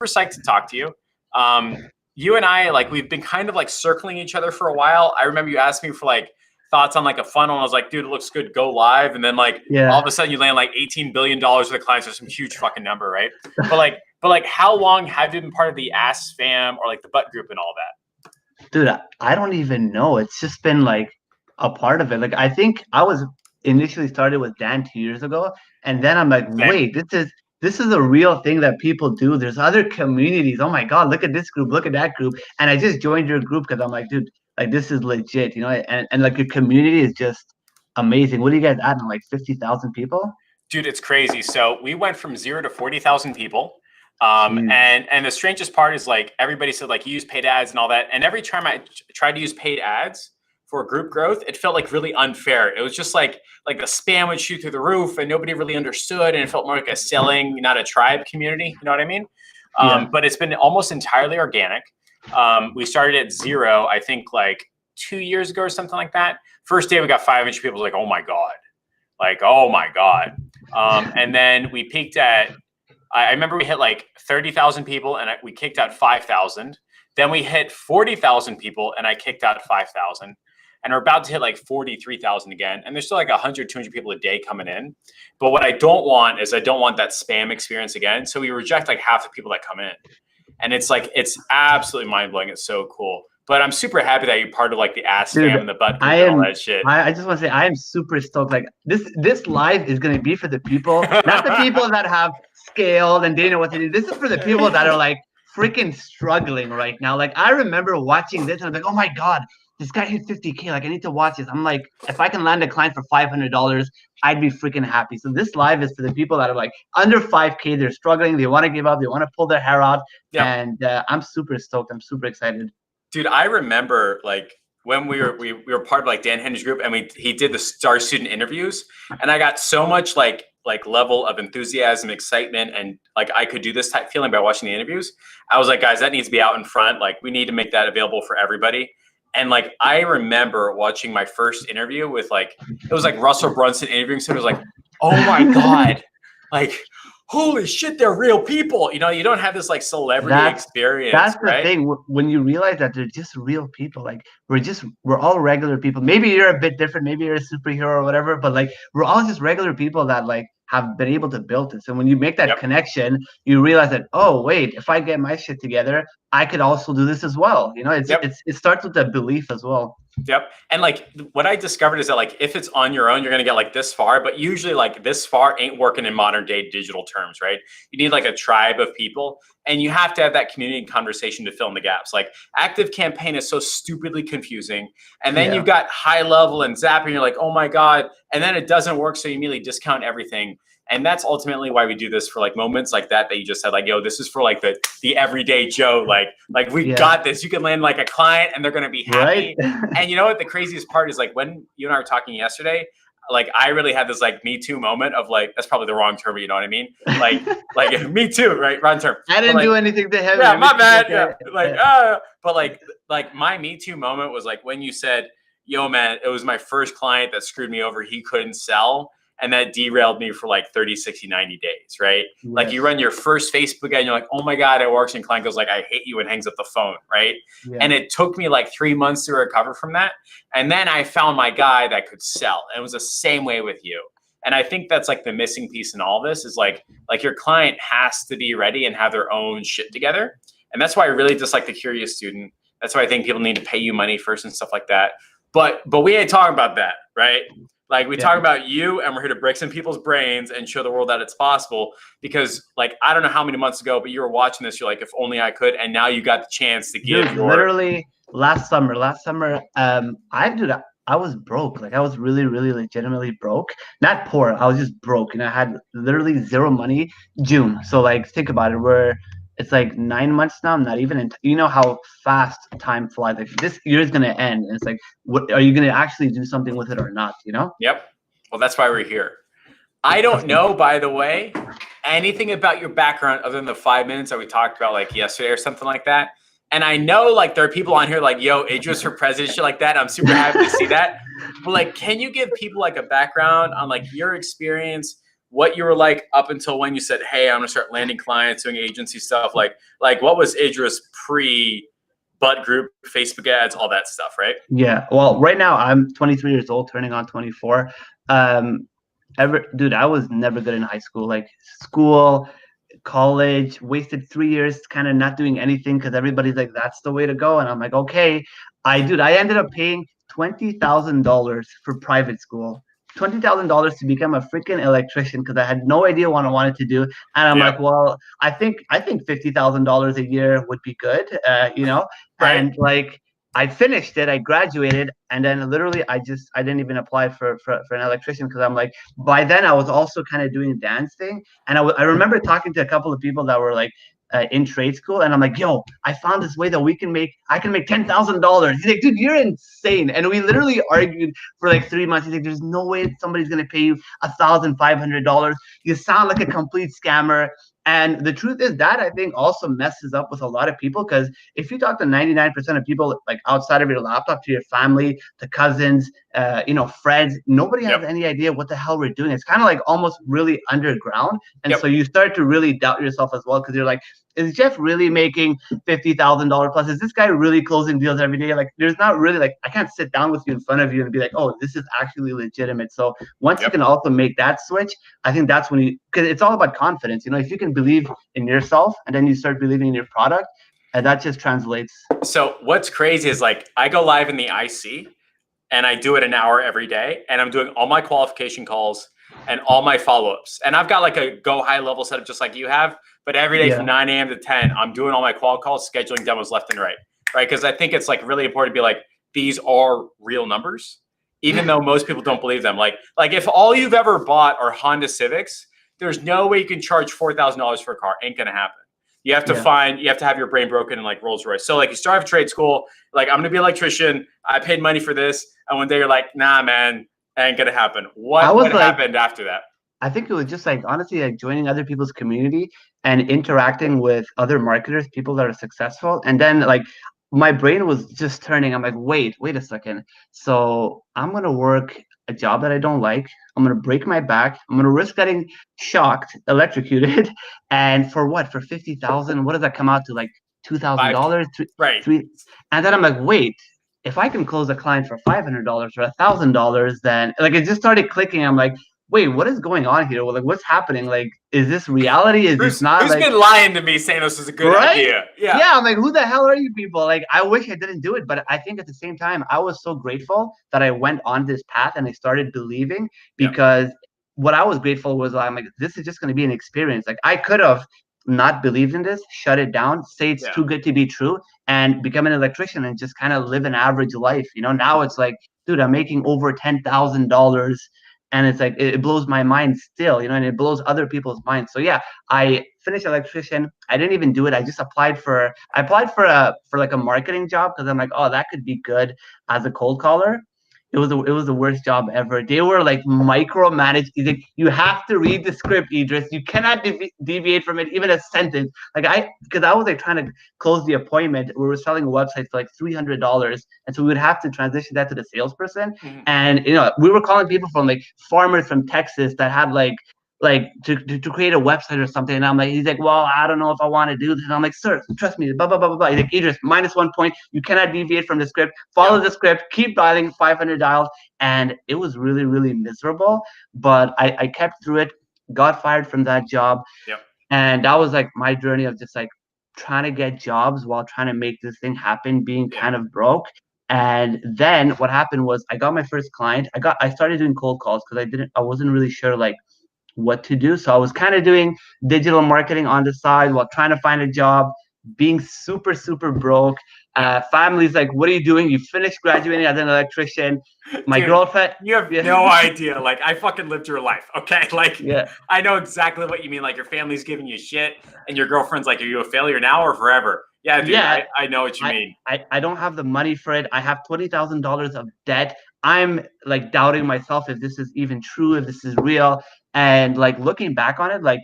psyched to talk to you. You and I, like, we've been kind of like circling each other for a while. I remember you asked me for like thoughts on like a funnel, and I was like, dude, it looks good, go live. And then like all of a sudden you land like $18 billion with the clients, or some huge fucking number, right? But how long have you been part of the Ask Fam or like the Butt group and all that? Dude, I don't even know. It's just been like a part of it. Like I think I was initially started with Dan 2 years ago, and then I'm like, wait, this is a real thing that people do. There's other communities. Oh my God, look at this group, look at that group. And I just joined your group because I'm like, dude, like this is legit, and like your community is just amazing. What do you guys add? Like 50,000 people? Dude, it's crazy. So we went from 0 to 40,000 people. And the strangest part is like everybody said like you use paid ads and all that. And every time I tried to use paid ads for group growth, it felt like really unfair. It was just like the spam would shoot through the roof and nobody really understood. And it felt more like a selling, not a tribe community. You know what I mean? But it's been almost entirely organic. We started at 0, I think like 2 years ago or something like that. First day we got 500 people, like, oh my God. Like, oh my God. And then we peaked at, I remember we hit like 30,000 people and we kicked out 5,000. Then we hit 40,000 people and I kicked out 5,000. And we're about to hit like 43,000 again. And there's still like 100, 200 people a day coming in. But what I don't want is I don't want that spam experience again. So we reject like half the people that come in. And it's like, it's absolutely mind blowing. It's so cool. But I'm super happy that you're part of like the Ask Fam and the Butt group and all that shit. I just want to say I am super stoked. Like this live is going to be for the people, not the people that have scaled and they know what to do. This is for the people that are like freaking struggling right now. Like I remember watching this and I'm like, oh my God, this guy hit 50K. Like I need to watch this. I'm like, if I can land a client for $500, I'd be freaking happy. So this live is for the people that are like under 5K. They're struggling. They want to give up. They want to pull their hair out. Yep. And I'm super stoked. I'm super excited. Dude, I remember like when we were part of like Dan Henry's group and he did the star student interviews, and I got so much like level of enthusiasm, excitement, and like I could do this type feeling by watching the interviews. I was like, guys, that needs to be out in front. Like we need to make that available for everybody. And like I remember watching my first interview with like it was like Russell Brunson interviewing someone. It was like, oh my God, like holy shit, they're real people. You know, you don't have this like celebrity experience. That's the right? thing. When you realize that they're just real people, like we're all regular people. Maybe you're a bit different, maybe you're a superhero or whatever, but like we're all just regular people that like have been able to build this. And when you make that connection, you realize that, oh wait, if I get my shit together, I could also do this as well. You know, it starts with that belief as well. Yep. And like what I discovered is that like if it's on your own, you're going to get like this far, but usually like this far ain't working in modern day digital terms, right? You need like a tribe of people, and you have to have that community conversation to fill in the gaps. Like Active Campaign is so stupidly confusing. And then you've got High Level and Zapier, and you're like, oh my God. And then it doesn't work. So you immediately discount everything. And that's ultimately why we do this, for like moments like that you just said, like, yo, this is for like the everyday Joe. Like we got this. You can land like a client and they're going to be happy. Right? And you know what? The craziest part is like when you and I were talking yesterday, like I really had this like Me Too moment of like, that's probably the wrong term, but you know what I mean? Like Me Too, right? Wrong term. I didn't do anything to him. Yeah, my bad. Yeah. But like my Me Too moment was like when you said, yo, man, it was my first client that screwed me over. He couldn't sell. And that derailed me for like 30, 60, 90 days, right? Yes. Like you run your first Facebook ad and you're like, oh my God, it works. And client goes like, I hate you, and hangs up the phone, right? Yeah. And it took me like 3 months to recover from that. And then I found my guy that could sell. And it was the same way with you. And I think that's like the missing piece in all this is like your client has to be ready and have their own shit together. And that's why I really dislike the curious student. That's why I think people need to pay you money first and stuff like that. But we ain't talking about that, right? Like we talk about you, and we're here to break some people's brains and show the world that it's possible. Because like, I don't know how many months ago, but you were watching this. You're like, if only I could. And now you got the chance to give literally last summer, I was broke. Like I was really, really legitimately broke, not poor. I was just broke. And I had literally zero money June. So like, think about it. It's like 9 months now. I'm not even in. You know how fast time flies. Like this year is gonna end, and it's like, what are you gonna actually do something with it or not? You know? Yep. Well, that's why we're here. I don't know, by the way, anything about your background other than the 5 minutes that we talked about like yesterday or something like that. And I know like there are people on here like, yo, Idris for president, shit like that. I'm super happy to see that. But like, can you give people like a background on like your experience what you were like up until when you said, "Hey, I'm gonna start landing clients, doing agency stuff." Like what was Idris pre Butt Group, Facebook ads, all that stuff, right? Yeah. Well, right now I'm 23 years old, turning on 24. Dude, I was never good in high school. Like school, college, wasted 3 years kind of not doing anything because everybody's like, that's the way to go. And I'm like, okay. I ended up paying $20,000 for private school. $20,000 to become a freaking electrician because I had no idea what I wanted to do. And I'm like, well, I think $50,000 a year would be good, Right. And like I finished it, I graduated, and then literally I didn't even apply for an electrician because I'm like, by then I was also kind of doing dance thing, and I remember talking to a couple of people that were like in trade school, and I'm like, yo, I found this way that I can make $10,000. He's like, dude, you're insane. And we literally argued for like 3 months. He's like, there's no way somebody's gonna pay you $1,500. You sound like a complete scammer. And the truth is that I think also messes up with a lot of people because if you talk to 99% of people like outside of your laptop, to your family, to cousins, friends, nobody has any idea what the hell we're doing. It's kind of like almost really underground. And so you start to really doubt yourself as well because you're like, is Jeff really making $50,000 plus? Is this guy really closing deals every day? Like, there's not really like, I can't sit down with you in front of you and be like, oh, this is actually legitimate. So once you can also make that switch, I think that's when because it's all about confidence. If you can believe in yourself and then you start believing in your product, and that just translates. So what's crazy is like I go live in the IC and I do it an hour every day and I'm doing all my qualification calls and all my follow-ups. And I've got like a go high level setup just like you have, but every day from 9 a.m. to 10, I'm doing all my qual calls, scheduling demos left and right, right? Because I think it's like really important to be like, these are real numbers, even though most people don't believe them. Like if all you've ever bought are Honda Civics, there's no way you can charge $4,000 for a car. Ain't gonna happen. You have to you have to have your brain broken in like Rolls Royce. So like you start off trade school, like I'm gonna be an electrician. I paid money for this, and one day you're like, nah, man, ain't gonna happen. What happened after that? I think it was just like honestly like joining other people's community and interacting with other marketers, people that are successful, and then like my brain was just turning. I'm like, wait a second. So I'm gonna work a job that I don't like. I'm gonna break my back. I'm gonna risk getting shocked, electrocuted, and for what? For 50,000? What does that come out to? Like $2,000? Right. And then I'm like, wait. If I can close a client for $500 or $1,000, then like it just started clicking. I'm like, wait, what is going on here? Well, like, what's happening? Like, is this reality? Is this not? Who's been lying to me saying this is a good idea? Yeah. I'm like, who the hell are you people? Like, I wish I didn't do it, but I think at the same time, I was so grateful that I went on this path and I started believing because what I was grateful was I'm like, this is just going to be an experience. Like, I could have not believed in this, shut it down, say it's too good to be true, and become an electrician and just kind of live an average life. Now it's like, dude, I'm making over $10,000. And it's like it blows my mind still, and it blows other people's minds. So yeah, I finished electrician. I didn't even do it. I just applied for like a marketing job because I'm like, oh, that could be good as a cold caller. It was the worst job ever. They were like micromanaged. Like, you have to read the script, Idris. You cannot deviate from it, even a sentence. Because I was like trying to close the appointment. We were selling a website for like $300, and so we would have to transition that to the salesperson. Mm-hmm. And we were calling people from like farmers from Texas that had like to create a website or something. And I'm like, he's like, well, I don't know if I want to do this. And I'm like, sir, trust me, blah, blah, blah, blah, blah. He's like, Idris, -1 point. You cannot deviate from the script. Follow the script. Keep dialing 500 dials. And it was really, really miserable. But I kept through it, got fired from that job. Yep. And that was like my journey of just like trying to get jobs while trying to make this thing happen, being kind of broke. And then what happened was I got my first client. I started doing cold calls because I wasn't really sure like what to do. So I was kind of doing digital marketing on the side while trying to find a job, being super, super broke. Family's like, what are you doing? You finished graduating as an electrician. My girlfriend. You have no idea. Like, I fucking lived your life. Okay. Like, I know exactly what you mean. Like, your family's giving you shit and your girlfriend's like, are you a failure now or forever? Yeah, dude, I know what you mean. I don't have the money for it. I have $20,000 of debt. I'm like doubting myself if this is even true, if this is real. And like looking back on it, like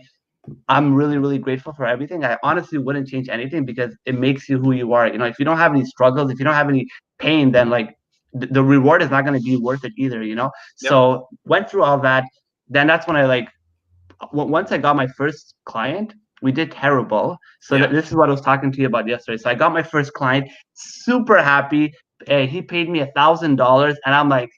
I'm really, really grateful for everything. I honestly wouldn't change anything because it makes you who you are. If you don't have any struggles, if you don't have any pain, then like the reward is not going to be worth it either, Yep. So went through all that. Then that's when I like once I got my first client, we did terrible. So Yeah. this is what I was talking to you about yesterday. So I got my first client, super happy. He paid me $1,000, and I'm like,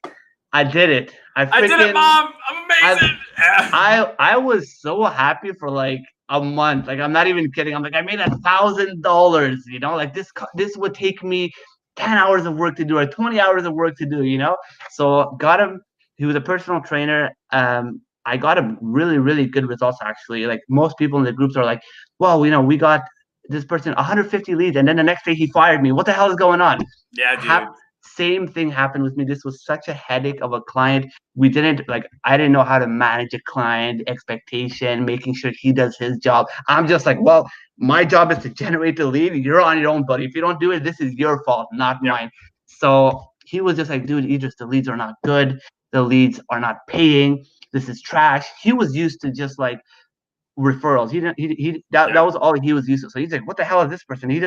I did it. I did it, Mom. I'm amazing. I was so happy for like a month. Like I'm not even kidding. I'm like, I made $1,000. You know, like this would take me 10 hours of work to do or 20 hours of work to do. You know, so got him. He was a personal trainer. I got him really, really good results actually. Like most people in the groups are like, well, you know, we got this person 150 leads, and then the next day he fired me. What the hell is going on? Yeah, dude. Same thing happened with me. This was such a headache of a client. We didn't like, I didn't know how to manage a client expectation, making sure he does his job. I'm just like, well, my job is to generate the lead. You're on your own, buddy. If you don't do it, this is your fault, not mine. So he was just like, dude, Idris, the leads are not good. The leads are not paying. This is trash. He was used to just like referrals. That was all he was used to. So he's like, what the hell is this person? He's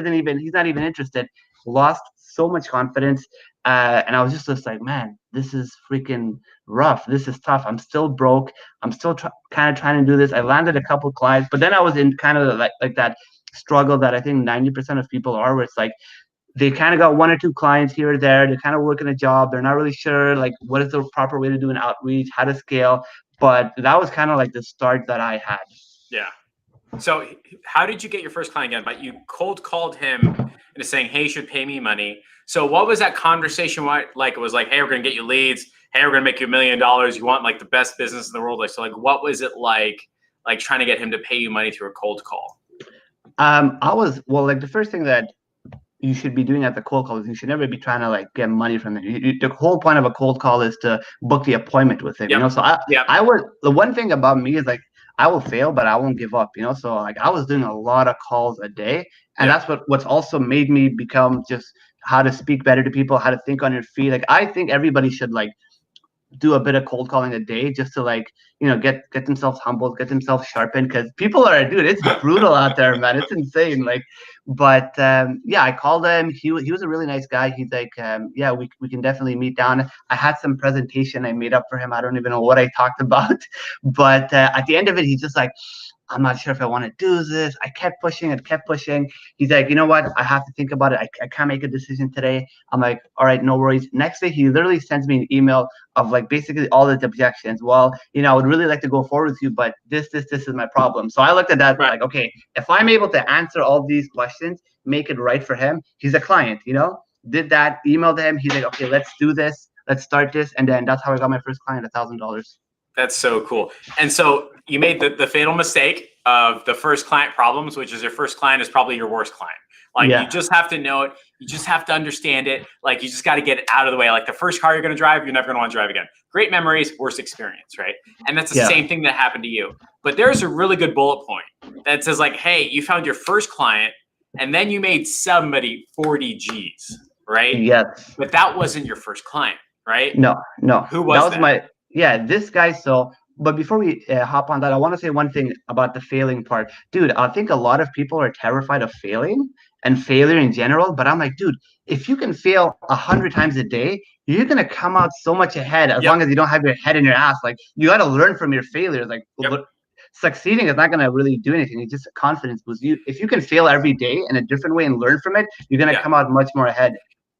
not even interested. Lost so much confidence. And I was just like, man, this is freaking rough. This is tough. I'm still broke. I'm still kind of trying to do this. I landed a couple clients, but then I was in kind of like that struggle that I think 90% of people are, where it's like they kind of got one or two clients here or there. They're kind of working a job. They're not really sure like what is the proper way to do an outreach, how to scale. But that was kind of like the start that I had. Yeah. So how did you get your first client again? But you cold called him and saying, hey, you should pay me money. So what was that conversation like? It was like, hey, we're going to get you leads. Hey, we're going to make you $1 million. You want like the best business in the world. Like, so like, what was it like trying to get him to pay you money through a cold call? Like the first thing that you should be doing at the cold call is you should never be trying to like get money from it. The whole point of a cold call is to book the appointment with him, you know? So the one thing about me is like, I will fail, but I won't give up, you know? So like I was doing a lot of calls a day, and that's what's also made me become just how to speak better to people, how to think on your feet. Like I think everybody should like do a bit of cold calling a day just to like, you know, get themselves humbled, get themselves sharpened, because people are, dude, it's brutal out there, man. It's insane. Like, but yeah, I called him. He was a really nice guy. He's like, yeah, we can definitely meet down. I had some presentation I made up for him. I don't even know what I talked about, but at the end of it, he's just like, I'm not sure if I want to do this. I kept pushing and kept pushing. He's like, you know what? I have to think about it. I can't make a decision today. I'm like, all right, no worries. Next day, he literally sends me an email of like basically all the objections. Well, you know, I would really like to go forward with you, but this is my problem. So I looked at that like, okay, if I'm able to answer all these questions, make it right for him. He's a client, you know, did that, emailed him. He's like, okay, let's do this. Let's start this. And then that's how I got my first client, $1,000. That's so cool. And so you made the fatal mistake of the first client problems, which is your first client is probably your worst client. Like you just have to know it. You just have to understand it. Like you just got to get it out of the way. Like the first car you're going to drive, you're never going to want to drive again. Great memories, worst experience, right? And that's the same thing that happened to you. But there's a really good bullet point that says like, hey, you found your first client and then you made somebody 40 G's, right? Yes. But that wasn't your first client, right? No. Who was that? This guy. So, but before we hop on that, I want to say one thing about the failing part. Dude, I think a lot of people are terrified of failing and failure in general. But I'm like, dude, if you can fail 100 times a day, you're going to come out so much ahead as long as you don't have your head in your ass. Like, you got to learn from your failures. Like, succeeding is not going to really do anything. It's just a confidence boost. If you can fail every day in a different way and learn from it, you're going to come out much more ahead.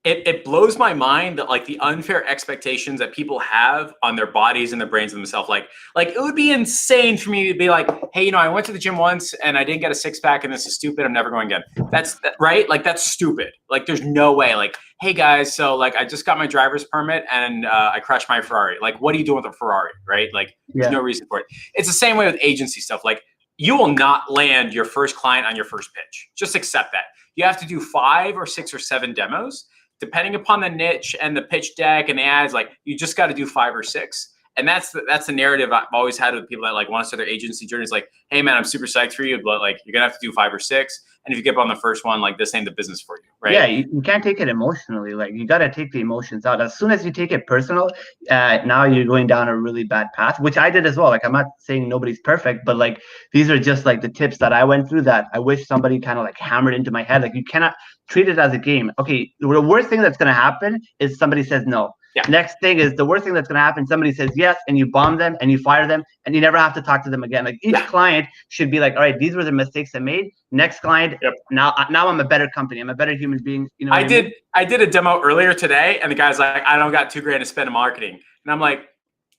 It blows my mind that like the unfair expectations that people have on their bodies and their brains and themselves. Like it would be insane for me to be like, hey, you know, I went to the gym once and I didn't get a six pack and this is stupid. I'm never going again. That's right. Like that's stupid. Like there's no way. Like, hey guys, so like I just got my driver's permit and I crashed my Ferrari. Like, what are you doing with a Ferrari? Right? Like there's no reason for it. It's the same way with agency stuff. Like you will not land your first client on your first pitch. Just accept that. You have to do 5 or 6 or 7 demos. Depending upon the niche and the pitch deck and the ads, like you just got to do 5 or 6. And that's the narrative I've always had with people that like want to start their agency journey. It's like, hey man, I'm super psyched for you, but like you're gonna have to do 5 or 6. And if you get up on the first one, like this ain't the business for you, right? Yeah, you can't take it emotionally. Like you got to take the emotions out. As soon as you take it personal, now you're going down a really bad path, which I did as well. Like I'm not saying nobody's perfect, but like these are just like the tips that I went through that I wish somebody kind of like hammered into my head. Like you cannot treat it as a game. Okay, the worst thing that's gonna happen is somebody says no. Yeah. Next thing is the worst thing that's going to happen. Somebody says yes, and you bomb them and you fire them, and you never have to talk to them again. Like each client should be like, all right, these were the mistakes I made. Next client, now I'm a better company. I'm a better human being. You know, I did a demo earlier today, and the guy's like, I don't got $2,000 to spend in marketing, and I'm like,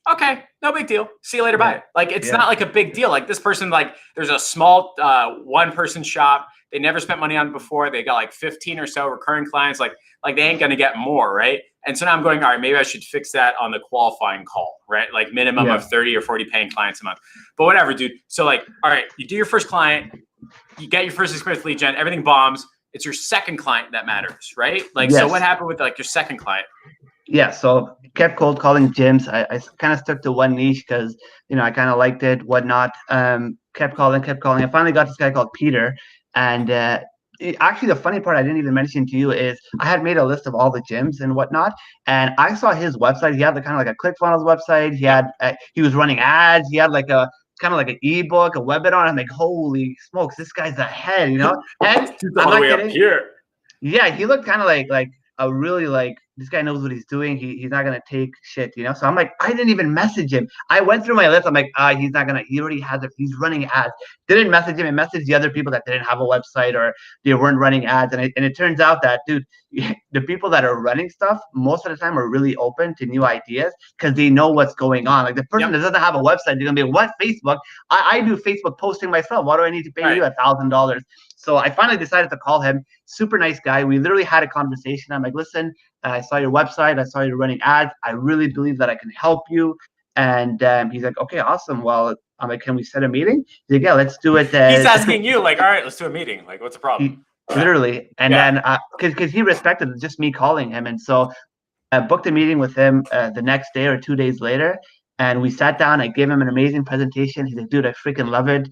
okay, no big deal. See you later. Bye. Like, it's not like a big deal. Like this person, like there's a small one person shop. They never spent money on it before. They got like 15 or so recurring clients. Like they ain't going to get more. Right. And so now I'm going, all right, maybe I should fix that on the qualifying call, right? Like minimum of 30 or 40 paying clients a month, but whatever, dude. So like, all right, you do your first client, you get your first experience lead gen, everything bombs. It's your second client that matters, right? Like, so what happened with like your second client? Yeah, so kept cold calling gyms. I kind of stuck to one niche because, you know, I kind of liked it, whatnot. Kept calling. I finally got this guy called Peter. And actually, the funny part I didn't even mention to you is I had made a list of all the gyms and whatnot. And I saw his website. He had the kind of like a ClickFunnels website. He had he was running ads. He had like a kind of like an ebook, a webinar. I'm like, holy smokes, this guy's ahead, you know? And all the way up here. Yeah, he looked kind of like a really like this guy knows what he's doing. He's not gonna take shit, you know. So I'm like, I didn't even message him. I went through my list. I'm like, he's not gonna. He already has it. He's running ads. Didn't message him. I messaged the other people that didn't have a website or they weren't running ads. And it turns out that, dude, the people that are running stuff most of the time are really open to new ideas because they know what's going on. Like the person that doesn't have a website, they're gonna be, what, Facebook? I do Facebook posting myself. Why do I need to pay you $1,000? So I finally decided to call him. Super nice guy. We literally had a conversation. I'm like, listen, I saw your website. I saw you running ads. I really believe that I can help you. And he's like, okay, awesome. Well, I'm like, can we set a meeting? He's like, yeah, let's do it. He's asking you, like, all right, let's do a meeting. Like, what's the problem? Literally. And then because he respected just me calling him. And so I booked a meeting with him the next day or 2 days later. And we sat down. I gave him an amazing presentation. He's like, dude, I freaking love it.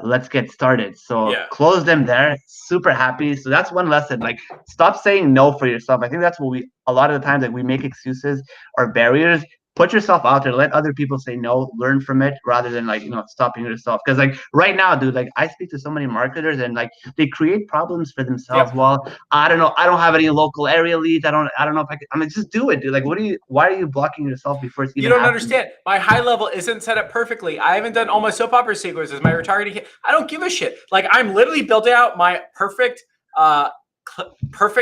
Let's get started. So closed them there. Super happy. So that's one lesson. Like, stop saying no for yourself. I think that's what a lot of the times, like, we make excuses or barriers. Put yourself out there. Let other people say no. Learn from it rather than, like, you know, stopping yourself. Because like right now, dude, like I speak to so many marketers and like they create problems for themselves. Well, I don't know. I don't have any local area leads. I don't know if I can. I mean, just do it, dude. Like, why are you blocking yourself before it's even? You don't understand. My high level isn't set up perfectly. I haven't done all my soap opera sequences, my retargeting. I don't give a shit. Like, I'm literally building out my perfect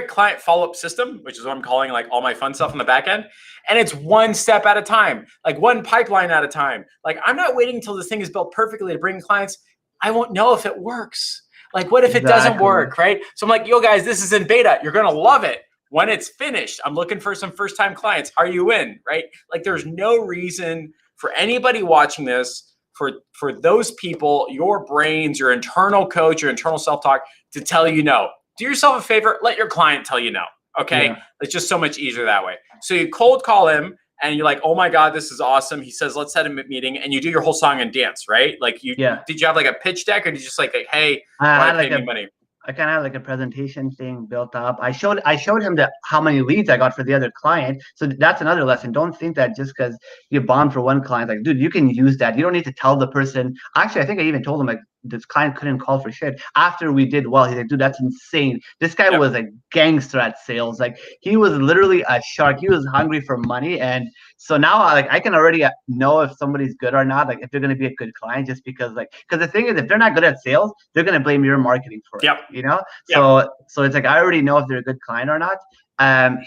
client follow-up system, which is what I'm calling like all my fun stuff on the back end. And it's one step at a time, like one pipeline at a time. Like, I'm not waiting until this thing is built perfectly to bring clients. I won't know if it works. Like, what if it doesn't work, right? So I'm like, yo guys, this is in beta. You're going to love it. When it's finished, I'm looking for some first-time clients. Are you in, right? Like, there's no reason for anybody watching this, for those people, your brains, your internal coach, your internal self-talk, to tell you no. Do yourself a favor. Let your client tell you no. Okay. It's just so much easier that way. So you cold call him and you're like, oh my God, this is awesome. He says, let's set a meeting, and you do your whole song and dance, right? Like did you have like a pitch deck, or did you just like hey, pay me money? I kind of had like a presentation thing built up. I showed him how many leads I got for the other client. So that's another lesson. Don't think that just because you bombed for one client, like, dude, you can use that. You don't need to tell the person. Actually, I think I even told him, like, this client couldn't call for shit after we did well. He's like, dude, that's insane. This guy was a gangster at sales. Like, he was literally a shark. He was hungry for money. And so now, like, I can already know if somebody's good or not, like if they're going to be a good client, just because the thing is, if they're not good at sales, they're going to blame your marketing for it, you know? So it's like, I already know if they're a good client or not.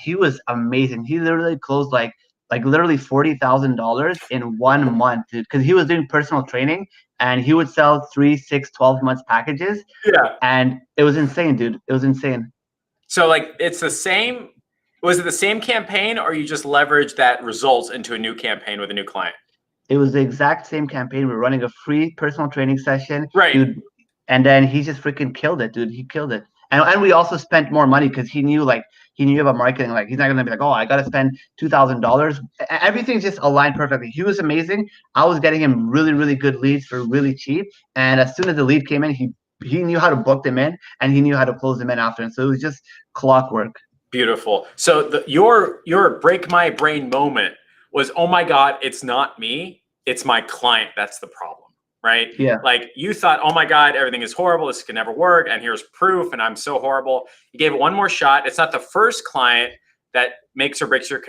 He was amazing. He literally closed like literally $40,000 in 1 month, dude, because he was doing personal training and he would sell 3, 6, 12 months packages. And it was insane, dude. It was insane. So like, it's the same. Was it the same campaign, or you just leveraged that results into a new campaign with a new client? It was the exact same campaign. We're running a free personal training session, right? Dude, and then he just freaking killed it, dude. He killed it. And we also spent more money because he knew about marketing. Like, he's not gonna be like, oh, I gotta spend $2,000. Everything's just aligned perfectly. He was amazing. I was getting him really, really good leads for really cheap. And as soon as the lead came in, he knew how to book them in, and he knew how to close them in after. And so it was just clockwork. Beautiful. So your break my brain moment was, oh my God, it's not me, it's my client that's the problem. Right? Yeah. Like, you thought, oh my God, everything is horrible. This can never work. And here's proof. And I'm so horrible. You gave it one more shot. It's not the first client that makes or breaks your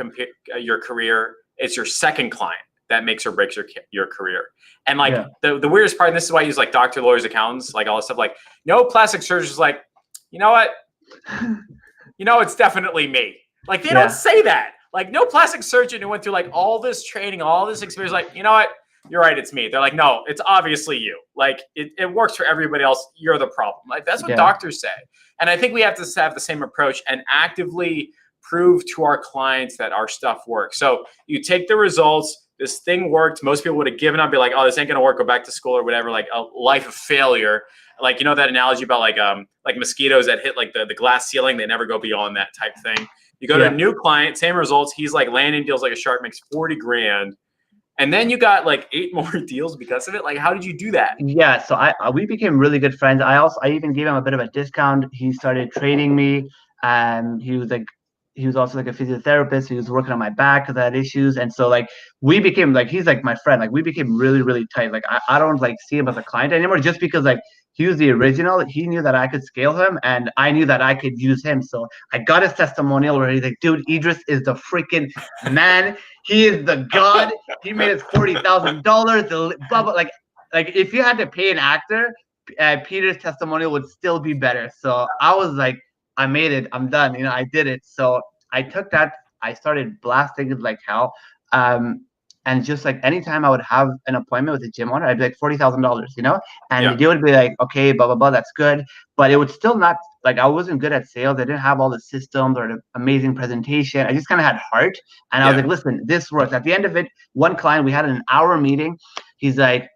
career. It's your second client that makes or breaks your career. And like the weirdest part, and this is why I use like doctor, lawyers, accountants, like all this stuff, like no plastic surgeon's like, you know what? It's definitely me. Like they don't say that. Like no plastic surgeon who went through like all this training, all this experience, like, you know what? You're right, it's me. They're like, no, it's obviously you. Like it works for everybody else. You're the problem. Like that's what doctors say. And I think we have to have the same approach and actively prove to our clients that our stuff works. So you take the results, this thing worked. Most people would have given up, be like, oh, this ain't gonna work, go back to school or whatever, like a life of failure. Like, that analogy about like mosquitoes that hit like the glass ceiling, they never go beyond that type thing. You go to a new client, same results. He's like landing deals like a shark, makes 40 grand. And then you got like 8 more deals because of it. Like, how did you do that? Yeah, so we became really good friends. I even gave him a bit of a discount. He started trading me, and he was also like a physiotherapist. He was working on my back because I had issues, and so like we became like he's like my friend. Like we became really really tight. Like I don't like see him as a client anymore, just because like he was the original. He knew that I could scale him, and I knew that I could use him. So I got his testimonial where he's like, dude, Idris is the freaking man. He is the god. He made us $40,000. Like if you had to pay an actor, Peter's testimonial would still be better. So I was like, I made it. I'm done. I did it. So I took that. I started blasting it like hell. And just like anytime I would have an appointment with a gym owner, I'd be like $40,000, and they would be like, okay, blah, blah, blah, that's good. But it would still not, like, I wasn't good at sales. I didn't have all the systems or the amazing presentation. I just kind of had heart. And I was like, listen, this works. At the end of it, one client, we had an hour meeting. He's like,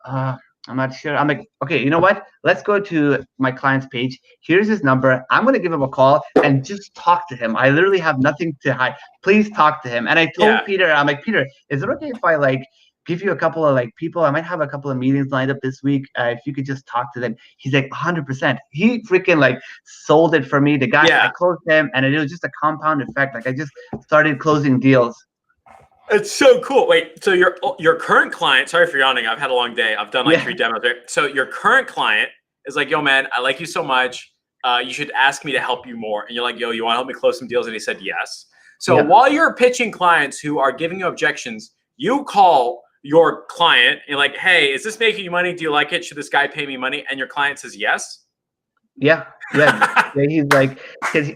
I'm not sure. I'm like, okay, you know what? Let's go to my client's page. Here's his number. I'm going to give him a call and just talk to him. I literally have nothing to hide. Please talk to him. And I told Peter, I'm like, Peter, is it okay if I like give you a couple of like people? I might have a couple of meetings lined up this week. If you could just talk to them. He's like 100%. He freaking like sold it for me. The guy, I closed him, and it was just a compound effect. Like I just started closing deals. It's so cool. Wait, so your current client, sorry for yawning, I've had a long day. I've done like 3 demos there. So your current client is like, yo, man, I like you so much. You should ask me to help you more. And you're like, yo, you want to help me close some deals? And he said, yes. So while you're pitching clients who are giving you objections, you call your client and you're like, hey, is this making you money? Do you like it? Should this guy pay me money? And your client says, yes. Yeah. He's like, because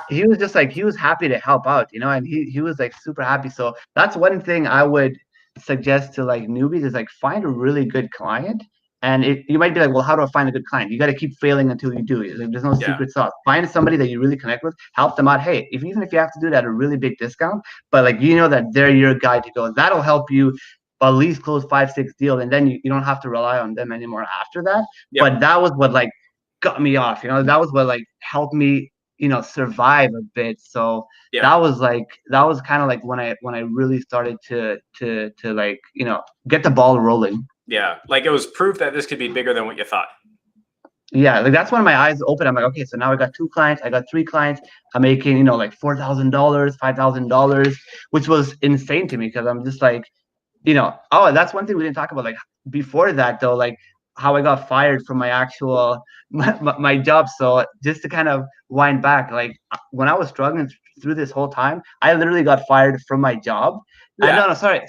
he was just like, he was happy to help out, and he was like super happy. So that's one thing I would suggest to like newbies is like find a really good client. And you might be like, well, how do I find a good client? You got to keep failing until you do it. Like, there's no secret sauce. Find somebody that you really connect with, help them out. Hey, even if you have to do it at a really big discount, but like that they're your guy to go. That'll help you at least close 5-6 deals, and then you don't have to rely on them anymore after that. But that was what like got me off, that was what like helped me survive a bit. So that was kind of like when I really started to like get the ball rolling. Like it was proof that this could be bigger than what you thought. Like that's when my eyes opened. I'm like, okay, so now I got 2 clients, I got 3 clients, I'm making like $4,000, $5,000, which was insane to me, because I'm just like, that's one thing we didn't talk about. Like before that though, like how I got fired from my actual my job. So just to kind of wind back, like when I was struggling through this whole time, I literally got fired from my job. No, sorry.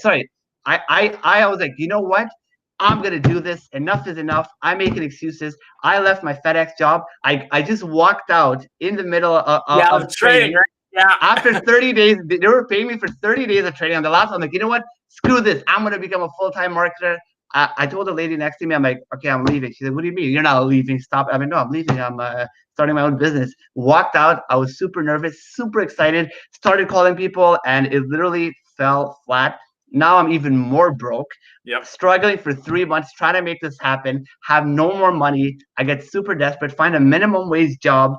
I was like, you know what? I'm gonna do this. Enough is enough. I'm making excuses. I left my FedEx job. I just walked out in the middle of training. After 30 days, they were paying me for 30 days of training. On the last one, I'm like, you know what? Screw this. I'm gonna become a full-time marketer. I told the lady next to me, I'm like, okay, I'm leaving. She said, what do you mean? You're not leaving. Stop. I mean, no, I'm leaving. I'm starting my own business. Walked out. I was super nervous, super excited. Started calling people, and it literally fell flat. Now I'm even more broke. Struggling for 3 months, trying to make this happen. Have no more money. I get super desperate. Find a minimum wage job.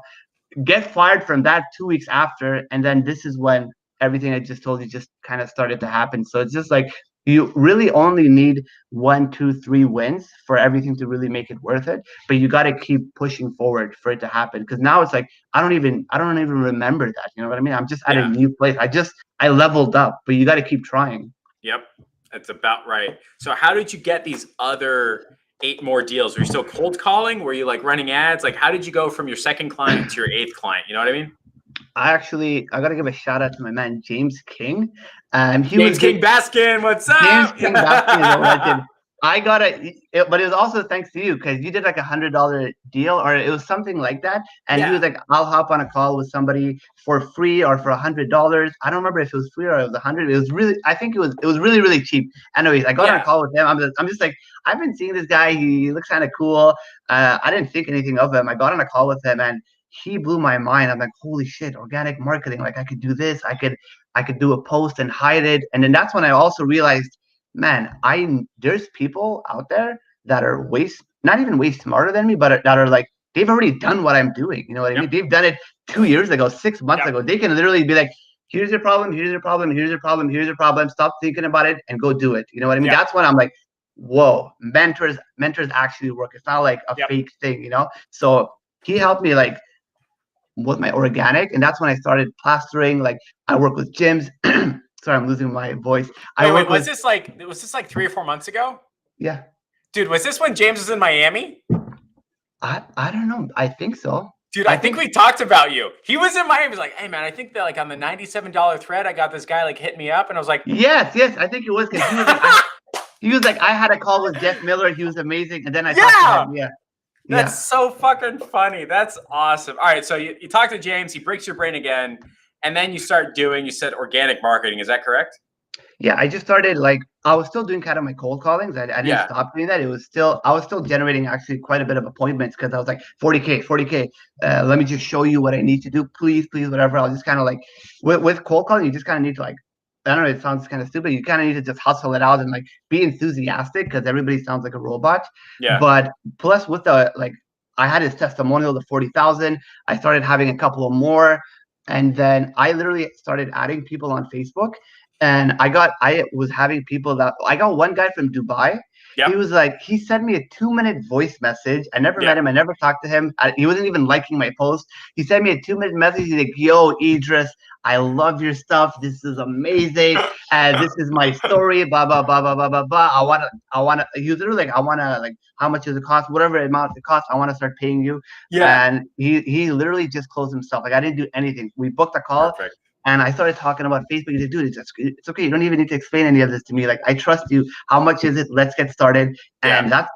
Get fired from that 2 weeks after. And then this is when everything I just told you just kind of started to happen. So it's just like, you really only need 1, 2, 3 wins for everything to really make it worth it. But you got to keep pushing forward for it to happen. Because now it's like, I don't even remember that. You know what I mean? I'm just at a new place. I leveled up, but you got to keep trying. Yep. That's about right. So how did you get these other 8 more deals? Were you still cold calling? Were you like running ads? Like how did you go from your second client to your 8th client? You know what I mean? I gotta give a shout out to my man James King. He James was King Baskin, what's up? James King Baskin is a legend. But it was also thanks to you because you did like $100 deal or it was something like that. And he was Yeah. like, I'll hop on a call with somebody for free or for $100. I don't remember if it was free or it was 100. It was really, I think it was really, really cheap. Anyways, I got on a Yeah. call with him. I'm just like, I've been seeing this guy. He looks kind of cool. I didn't think anything of him. I got on a call with him and he blew my mind. I'm like, holy shit, organic marketing. Like I could do this. I could do a post and hide it. And then that's when I also realized, man, there's people out there that are not even way smarter than me, but that are like, they've already done what I'm doing. You know what I mean? They've done it 2 years ago, 6 months ago. They can literally be like, here's your problem, here's your problem, here's your problem, here's your problem. Stop thinking about it and go do it. You know what I mean? That's when I'm like, whoa, mentors actually work. It's not like a fake thing, you know? So he helped me like with my organic, and that's when I started plastering. Like I work with gyms. Sorry, I'm losing my voice. Wait, was this like 3 or 4 months ago? Yeah. Dude, was this when James was in Miami? I don't know. I think so. Dude, I think we talked about you. He was in Miami. He was like, hey man, I think that like on the $97 thread, I got this guy like hit me up, and I was like, yes, I think it was because he was like, I had a call with Jeff Miller. He was amazing, and then I talked to him. Yeah. That's so fucking funny. That's awesome. All right, so you talk to James, he breaks your brain again, and then you start doing, you said organic marketing. Is that correct? Yeah, I just started like I was still doing kind of my cold callings. I didn't stop doing that. I was still generating actually quite a bit of appointments because I was like 40K. Let me just show you what I need to do, please, whatever. I was just kind of like with cold calling, you just kind of need to like, I don't know, it sounds kind of stupid. You kind of need to just hustle it out and like be enthusiastic because everybody sounds like a robot. Yeah. But plus with the like, I had his testimonial to 40,000. I started having a couple of more, and then I literally started adding people on Facebook. And I was having people that I got one guy from Dubai. Yep. He was like, he sent me a 2-minute voice message. I never met him. I never talked to him. He wasn't even liking my post. He sent me a 2-minute message. He's like, yo, Idris, I love your stuff. This is amazing. This is my story. Blah, blah, blah, blah, blah, blah, blah. I wanna, he was literally like, I wanna like, how much does it cost? Whatever amount it costs, I wanna start paying you. Yeah. And he literally just closed himself. Like I didn't do anything. We booked a call. Perfect. And I started talking about Facebook. He said, dude, it's okay. You don't even need to explain any of this to me. Like, I trust you. How much is it? Let's get started. And I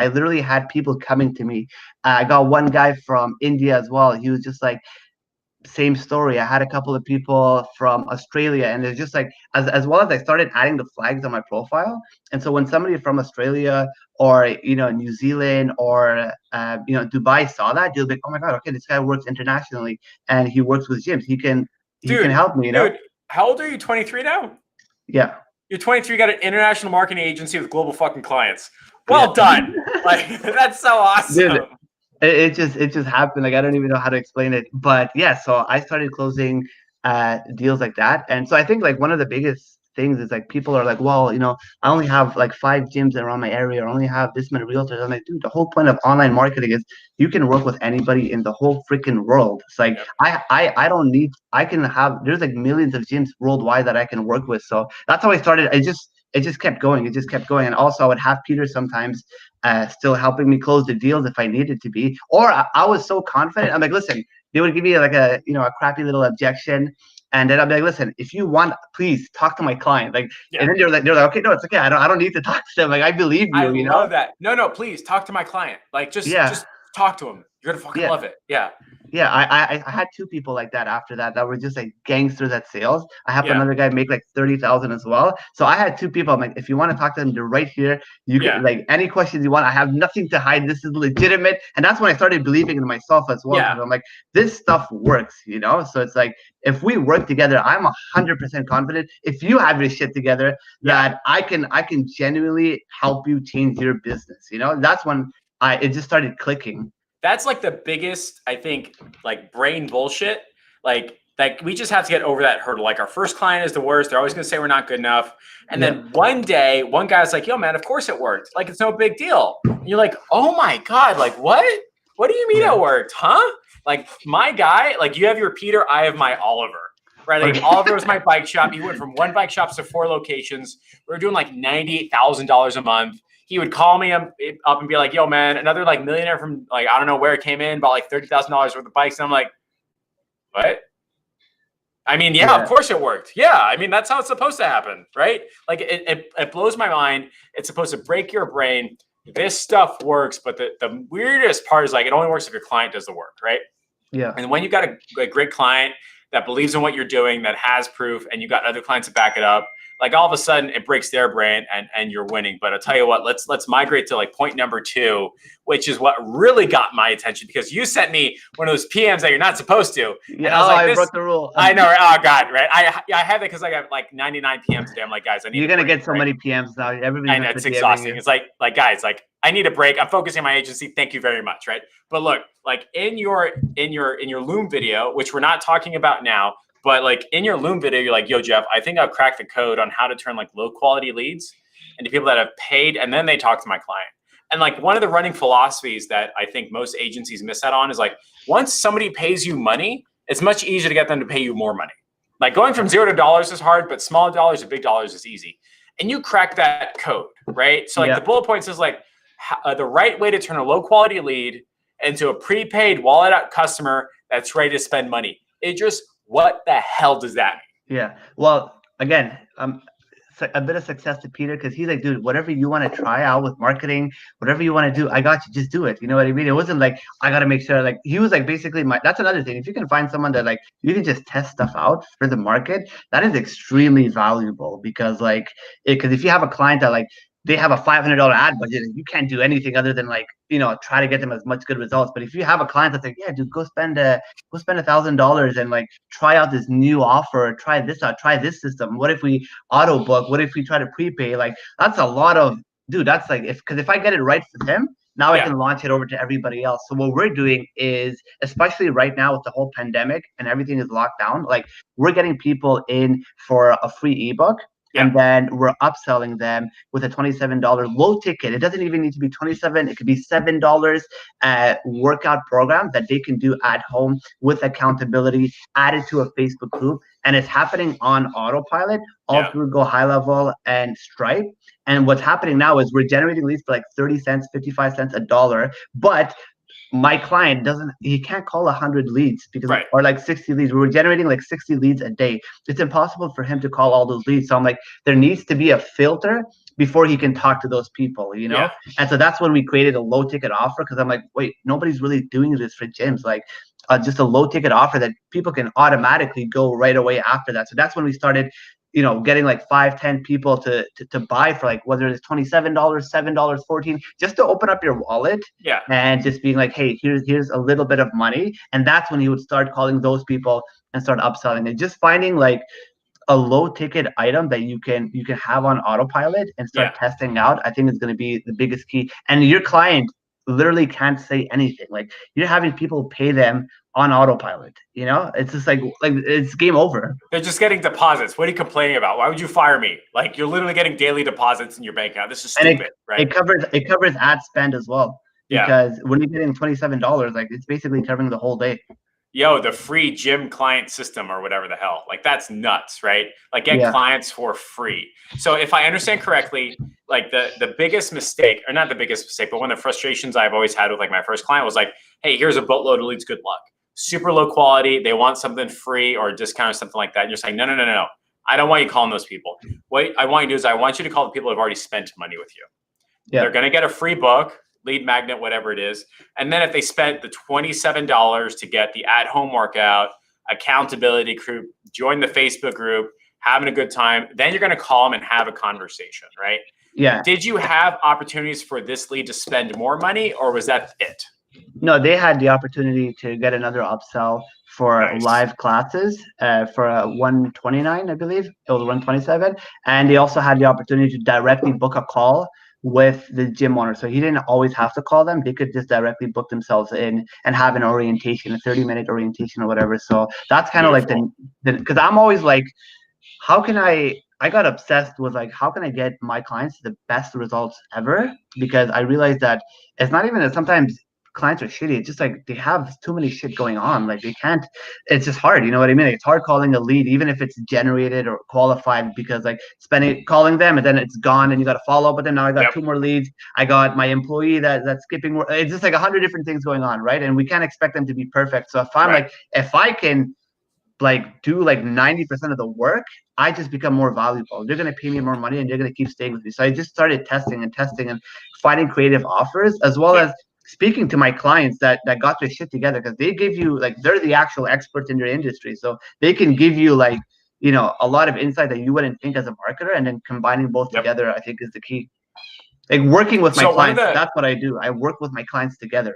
literally had people coming to me. I got one guy from India as well. He was just like, same story. I had a couple of people from Australia, and it's just like, as well as I started adding the flags on my profile. And so when somebody from Australia or, New Zealand or, Dubai saw that, they'll be like, oh my God, okay, this guy works internationally and he works with gyms. He can help me, Dude, how old are you? 23 now? Yeah. You're 23, got an international marketing agency with global fucking clients. Well done. Like, that's so awesome. Dude, it just happened. Like, I don't even know how to explain it. But yeah, so I started closing deals like that. And so I think like one of the biggest things is like people are like, well, I only have like 5 gyms around my area, or only have this many realtors. I'm like, dude, the whole point of online marketing is you can work with anybody in the whole freaking world. It's like there's like millions of gyms worldwide that I can work with. So that's how I started. It just kept going. And also I would have Peter sometimes still helping me close the deals if I needed to be. Or I was so confident. I'm like, listen, they would give me like a crappy little objection. And then I'd be like, listen, if you want, please talk to my client. Like, and then they're like, okay, no, it's okay. I don't need to talk to them. Like, I believe you. I love that. No, please talk to my client. Like, just talk to him. You're gonna fucking love it. Yeah. Yeah, I had 2 people like that after that were just like gangsters at sales. I have another guy make like 30,000 as well. So I had 2 people. I'm like, if you want to talk to them, they're right here. You can like any questions you want. I have nothing to hide. This is legitimate. And that's when I started believing in myself as well. I'm like, this stuff works, So it's like, if we work together, I'm 100% confident. If you have your shit together, that I can genuinely help you change your business. That's when it just started clicking. That's like the biggest, I think, like brain bullshit. Like we just have to get over that hurdle. Like our first client is the worst. They're always going to say we're not good enough. And then one day, one guy's like, yo, man, of course it worked. Like, it's no big deal. And you're like, oh my God, like what? What do you mean it worked? Huh? Like my guy, like you have your Peter, I have my Oliver. Right? Like Oliver was my bike shop. He went from 1 bike shop to 4 locations. We were doing like $98,000 a month. He would call me up and be like, yo, man, another like millionaire from like, I don't know where it came in, bought like $30,000 worth of bikes. And I'm like, what? I mean, yeah, of course it worked. Yeah, I mean, that's how it's supposed to happen, right? Like, it blows my mind. It's supposed to break your brain. This stuff works, but the weirdest part is, like, it only works if your client does the work, right? Yeah. And when you got a great client that believes in what you're doing, that has proof, and you got other clients to back it up, like, all of a sudden it breaks their brain and you're winning. But I'll tell you what, let's migrate to like point number 2, which is what really got my attention, because you sent me one of those PMs that you're not supposed to. Yeah, and I was like, I broke the rule. I know, right? Oh God, right? I have it because I got like 99 PMs today. I'm like, guys, I need. You're gonna get so many PMs now. Everybody's I know, it's exhausting. It's like guys, like, I need a break. I'm focusing on my agency. Thank you very much, right? But look, like, in your Loom video, which we're not talking about now, but like in your Loom video, you're like, yo, Jeff, I think I've cracked the code on how to turn like low quality leads into people that have paid, and then they talk to my client. And like, one of the running philosophies that I think most agencies miss out on is, like, once somebody pays you money, it's much easier to get them to pay you more money. Like, going from $0 to dollars is hard, but small dollars to big dollars is easy. And you crack that code, right? So like, the bullet points is like, the right way to turn a low quality lead into a prepaid wallet out customer that's ready to spend money. It just, what the hell does that mean? Yeah. Well, again, a bit of success to Peter, because he's like, dude, whatever you want to try out with marketing, whatever you want to do, I got you. Just do it. You know what I mean? It wasn't like, I got to make sure. Like, he was like, basically, that's another thing. If you can find someone that, like, you can just test stuff out for the market, that is extremely valuable. Because like, because if you have a client that, like, they have a $500 ad budget, and you can't do anything other than, like, you know, try to get them as much good results. But if you have a client that's like, yeah, dude, go spend $1,000 and like try out this new offer, try this out, try this system. What if we auto book? What if we try to prepay? Like, that's a lot of, dude, that's like, if I get it right for him, now I can launch it over to everybody else. So what we're doing is, especially right now with the whole pandemic and everything is locked down, like, we're getting people in for a free ebook. And then we're upselling them with a $27 low ticket. It doesn't even need to be $27. It could be $7 workout program that they can do at home with accountability, added to a Facebook group. And it's happening on autopilot all through Go High Level and Stripe. And what's happening now is we're generating leads for like 30 cents, 55 cents, $1. But my client he can't call 100 leads because or like 60 leads. We were generating like 60 leads a day. It's impossible for him to call all those leads. So I'm like, there needs to be a filter before he can talk to those people, you know? And so that's when we created a low ticket offer, because I'm like, wait, nobody's really doing this for gyms. Like, just a low ticket offer that people can automatically go right away after that. So that's when we started, you know, getting like 5-10 people to buy for, like, whether it's $27, $7, $14, just to open up your wallet. And just being like, hey, here's a little bit of money. And that's when you would start calling those people and start upselling. And just finding like a low ticket item that you can have on autopilot and start testing out, I think is going to be the biggest key. And your client literally can't say anything. Like, you're having people pay them on autopilot, you know? It's just like it's game over. They're just getting deposits. What are you complaining about? Why would you fire me? Like, you're literally getting daily deposits in your bank account. This is stupid, right? It covers ad spend as well. Because when you're getting $27, like, it's basically covering the whole day. Yo, the free gym client system or whatever the hell, like, that's nuts, right? Like, get clients for free. So if I understand correctly, like, the biggest mistake, or not the biggest mistake, but one of the frustrations I've always had with like my first client was like, hey, here's a boatload of leads, good luck. Super low quality. They want something free or a discount or something like that. And you're saying, no. I don't want you calling those people. What I want you to do is I want you to call the people who have already spent money with you. They're going to get a free book, lead magnet, whatever it is. And then if they spent the $27 to get the at-home workout, accountability group, join the Facebook group, having a good time, then you're going to call them and have a conversation, right? Yeah. Did you have opportunities for this lead to spend more money, or was that it? No, they had the opportunity to get another upsell for live classes for $129, I believe. It was $127. And they also had the opportunity to directly book a call with the gym owner. So he didn't always have to call them. They could just directly book themselves in and have an orientation, a 30-minute orientation or whatever. So that's kind of like because I'm always like, how can I got obsessed with like, how can I get my clients the best results ever? Because I realized that it's not even that sometimes clients are shitty. It's just like they have too many shit going on. Like, they can't, it's just hard. You know what I mean? Like, it's hard calling a lead, even if it's generated or qualified, because like calling them and then it's gone and you got to follow up with them. Now I got 2 more leads. I got my employee that's skipping work. It's just like 100 different things going on. Right. And we can't expect them to be perfect. So if I'm like, if I can like do like 90% of the work, I just become more valuable. They're gonna pay me more money and they're gonna keep staying with me. So I just started testing and finding creative offers, as well as speaking to my clients that got their shit together, because they give you like, they're the actual experts in their industry. So they can give you like, a lot of insight that you wouldn't think as a marketer, and then combining both together, I think, is the key. Like working with my clients, that's what I do. I work with my clients together.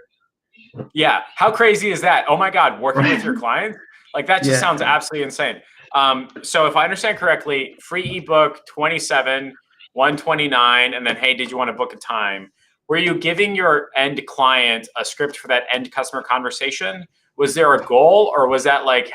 Yeah. How crazy is that? Oh my God, working with your clients? Like that just sounds absolutely insane. So if I understand correctly, free ebook 27, 129, and then, hey, did you want to book a time? Were you giving your end client a script for that end customer conversation? Was there a goal, or was that like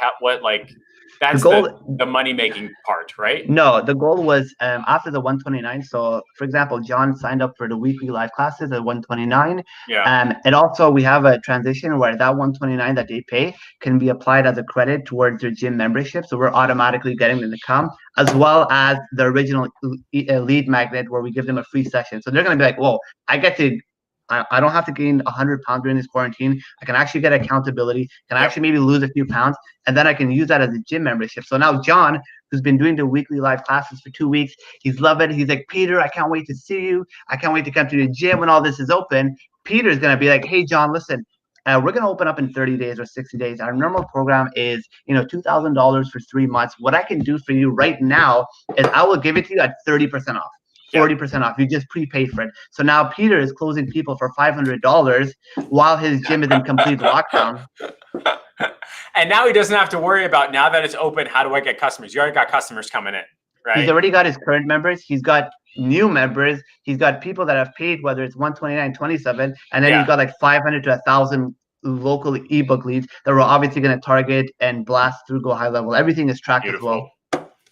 that's the money making part, right? No, the goal was after the 129. So, for example, John signed up for the weekly live classes at 129. Yeah. And also we have a transition where that 129 that they pay can be applied as a credit towards their gym membership. So we're automatically getting them to come, as well as the original lead magnet where we give them a free session. So they're going to be like, whoa, I don't have to gain 100 pounds during this quarantine. I can actually get accountability. Can actually maybe lose a few pounds, and then I can use that as a gym membership. So now John, who's been doing the weekly live classes for 2 weeks, he's loving it. He's like, Peter, I can't wait to see you. I can't wait to come to the gym when all this is open. Peter's gonna be like, hey, John, listen, we're gonna open up in 30 days or 60 days. Our normal program is, $2,000 for 3 months. What I can do for you right now is I will give it to you at 30% off. 40% off. You just prepay for it. So now Peter is closing people for $500 while his gym is in complete lockdown. And now he doesn't have to worry about, now that it's open, how do I get customers? You already got customers coming in, right? He's already got his current members. He's got new members. He's got people that have paid, whether it's 129, 27, and then he's got like 500 to 1,000 local ebook leads that we're obviously going to target and blast through Go High Level. Everything is tracked as well.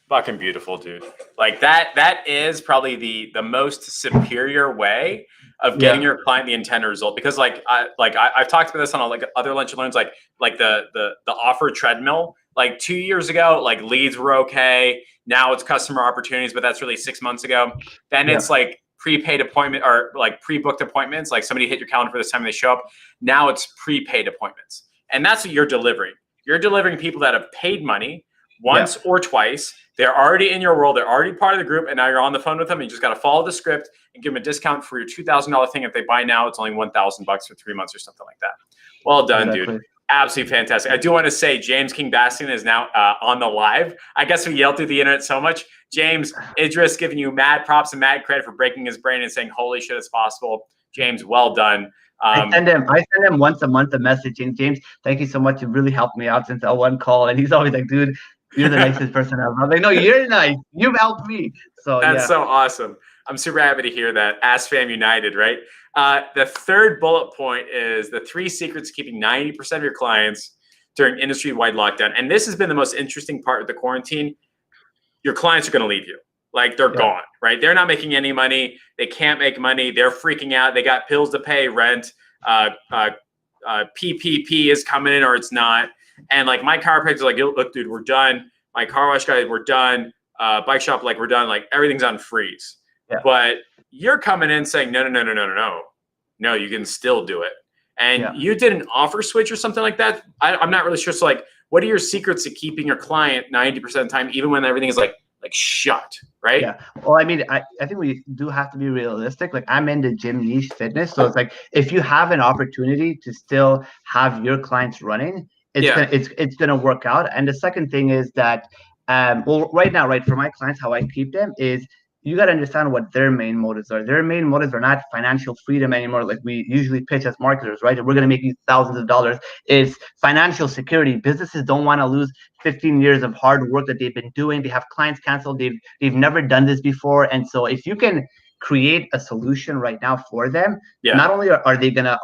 Fucking beautiful, dude. Like that is probably the most superior way of getting your client the intended result. Because I've talked about this on like other lunch and learns, like the offer treadmill. Like 2 years ago, like leads were okay. Now it's customer opportunities, but that's really 6 months ago. Then it's like prepaid appointment, or like pre-booked appointments. Like somebody hit your calendar for this time and they show up. Now it's prepaid appointments. And that's what you're delivering. You're delivering people that have paid money once or twice. They're already in your world. They're already part of the group, and now you're on the phone with them. And you just got to follow the script and give them a discount for your $2,000 thing. If they buy now, it's only $1,000 for 3 months or something like that. Well done, dude. Absolutely fantastic. I do want to say James King Bastian is now on the live. I guess we yelled through the internet so much. James, Idris giving you mad props and mad credit for breaking his brain and saying, holy shit, it's possible. James, well done. I send him once a month a message. And James, thank you so much. You really helped me out since L1 call. And he's always like, dude, you're the nicest person ever. I'm like, no, you're nice. You've helped me. So that's so awesome. I'm super happy to hear that. AskFam United, right? The third bullet point is the 3 secrets to keeping 90% of your clients during industry-wide lockdown. And this has been the most interesting part of the quarantine. Your clients are going to leave you. Like they're gone, right? They're not making any money. They can't make money. They're freaking out. They got bills to pay, rent. PPP is coming in or it's not. And like my chiropractor's like, look, dude, we're done. My car wash guy, we're done. Bike shop, like we're done. Like everything's on freeze. But you're coming in saying, no, you can still do it. And you did an offer switch or something like that. I'm not really sure. So like, what are your secrets to keeping your client 90% of the time, even when everything is like shut, right? Yeah. Well, I mean, I think we do have to be realistic. Like I'm in the gym niche fitness. So it's like, if you have an opportunity to still have your clients running, it's gonna work out. And the second thing is that, right now, for my clients, how I keep them is, you got to understand what their main motives are. Their main motives are not financial freedom anymore, like we usually pitch as marketers, right? We're going to make you thousands of dollars. It's financial security. Businesses don't want to lose 15 years of hard work that they've been doing. They have clients canceled. They've never done this before. And so if you can create a solution right now for them, not only are they gonna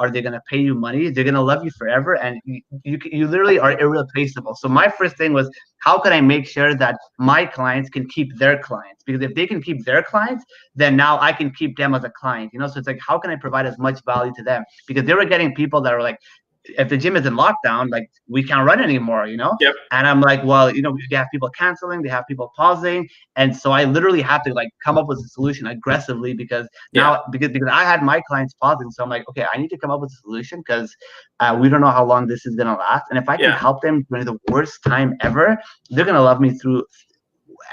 pay you money, they're gonna love you forever, and you literally are irreplaceable. So my first thing was, how can I make sure that my clients can keep their clients? Because if they can keep their clients, then now I can keep them as a client, So it's like, how can I provide as much value to them? Because they were getting people that are like if the gym is in lockdown, like we can't run anymore, you know? Yep. And I'm like, well, you know, they have people canceling, they have people pausing. And so I literally have to like come up with a solution aggressively because now, because I had my clients pausing. So I'm like, okay, I need to come up with a solution because we don't know how long this is going to last. And if I can help them during the worst time ever, they're going to love me through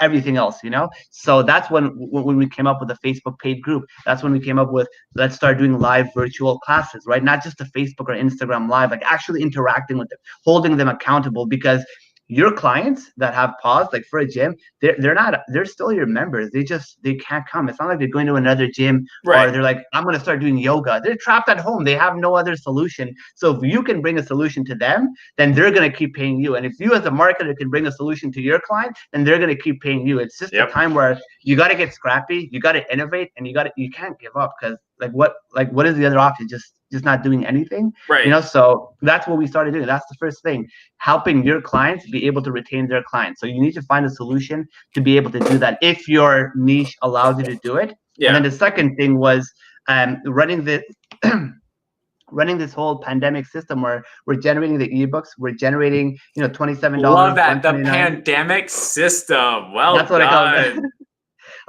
everything else, you know? So that's when we came up with the Facebook paid group. That's when we came up with, let's start doing live virtual classes, right? Not just the Facebook or Instagram live, like actually interacting with them, holding them accountable, because your clients that have paused, like for a gym, they're still your members. They can't come. It's not like they're going to another gym or they're like, I'm going to start doing yoga. They're trapped at home. They have no other solution. So if you can bring a solution to them, then they're going to keep paying you. And if you as a marketer can bring a solution to your client, then they're going to keep paying you. It's just a time where you got to get scrappy, you got to innovate, and you can't give up, because what is the other option? Just not doing anything, you know? So that's what we started doing. That's the first thing, helping your clients be able to retain their clients. So you need to find a solution to be able to do that if your niche allows you to do it. And then the second thing was running the running this whole pandemic system where we're generating the ebooks, we're generating, you know, $27. Love that, the pandemic system. Well, that's what I call it.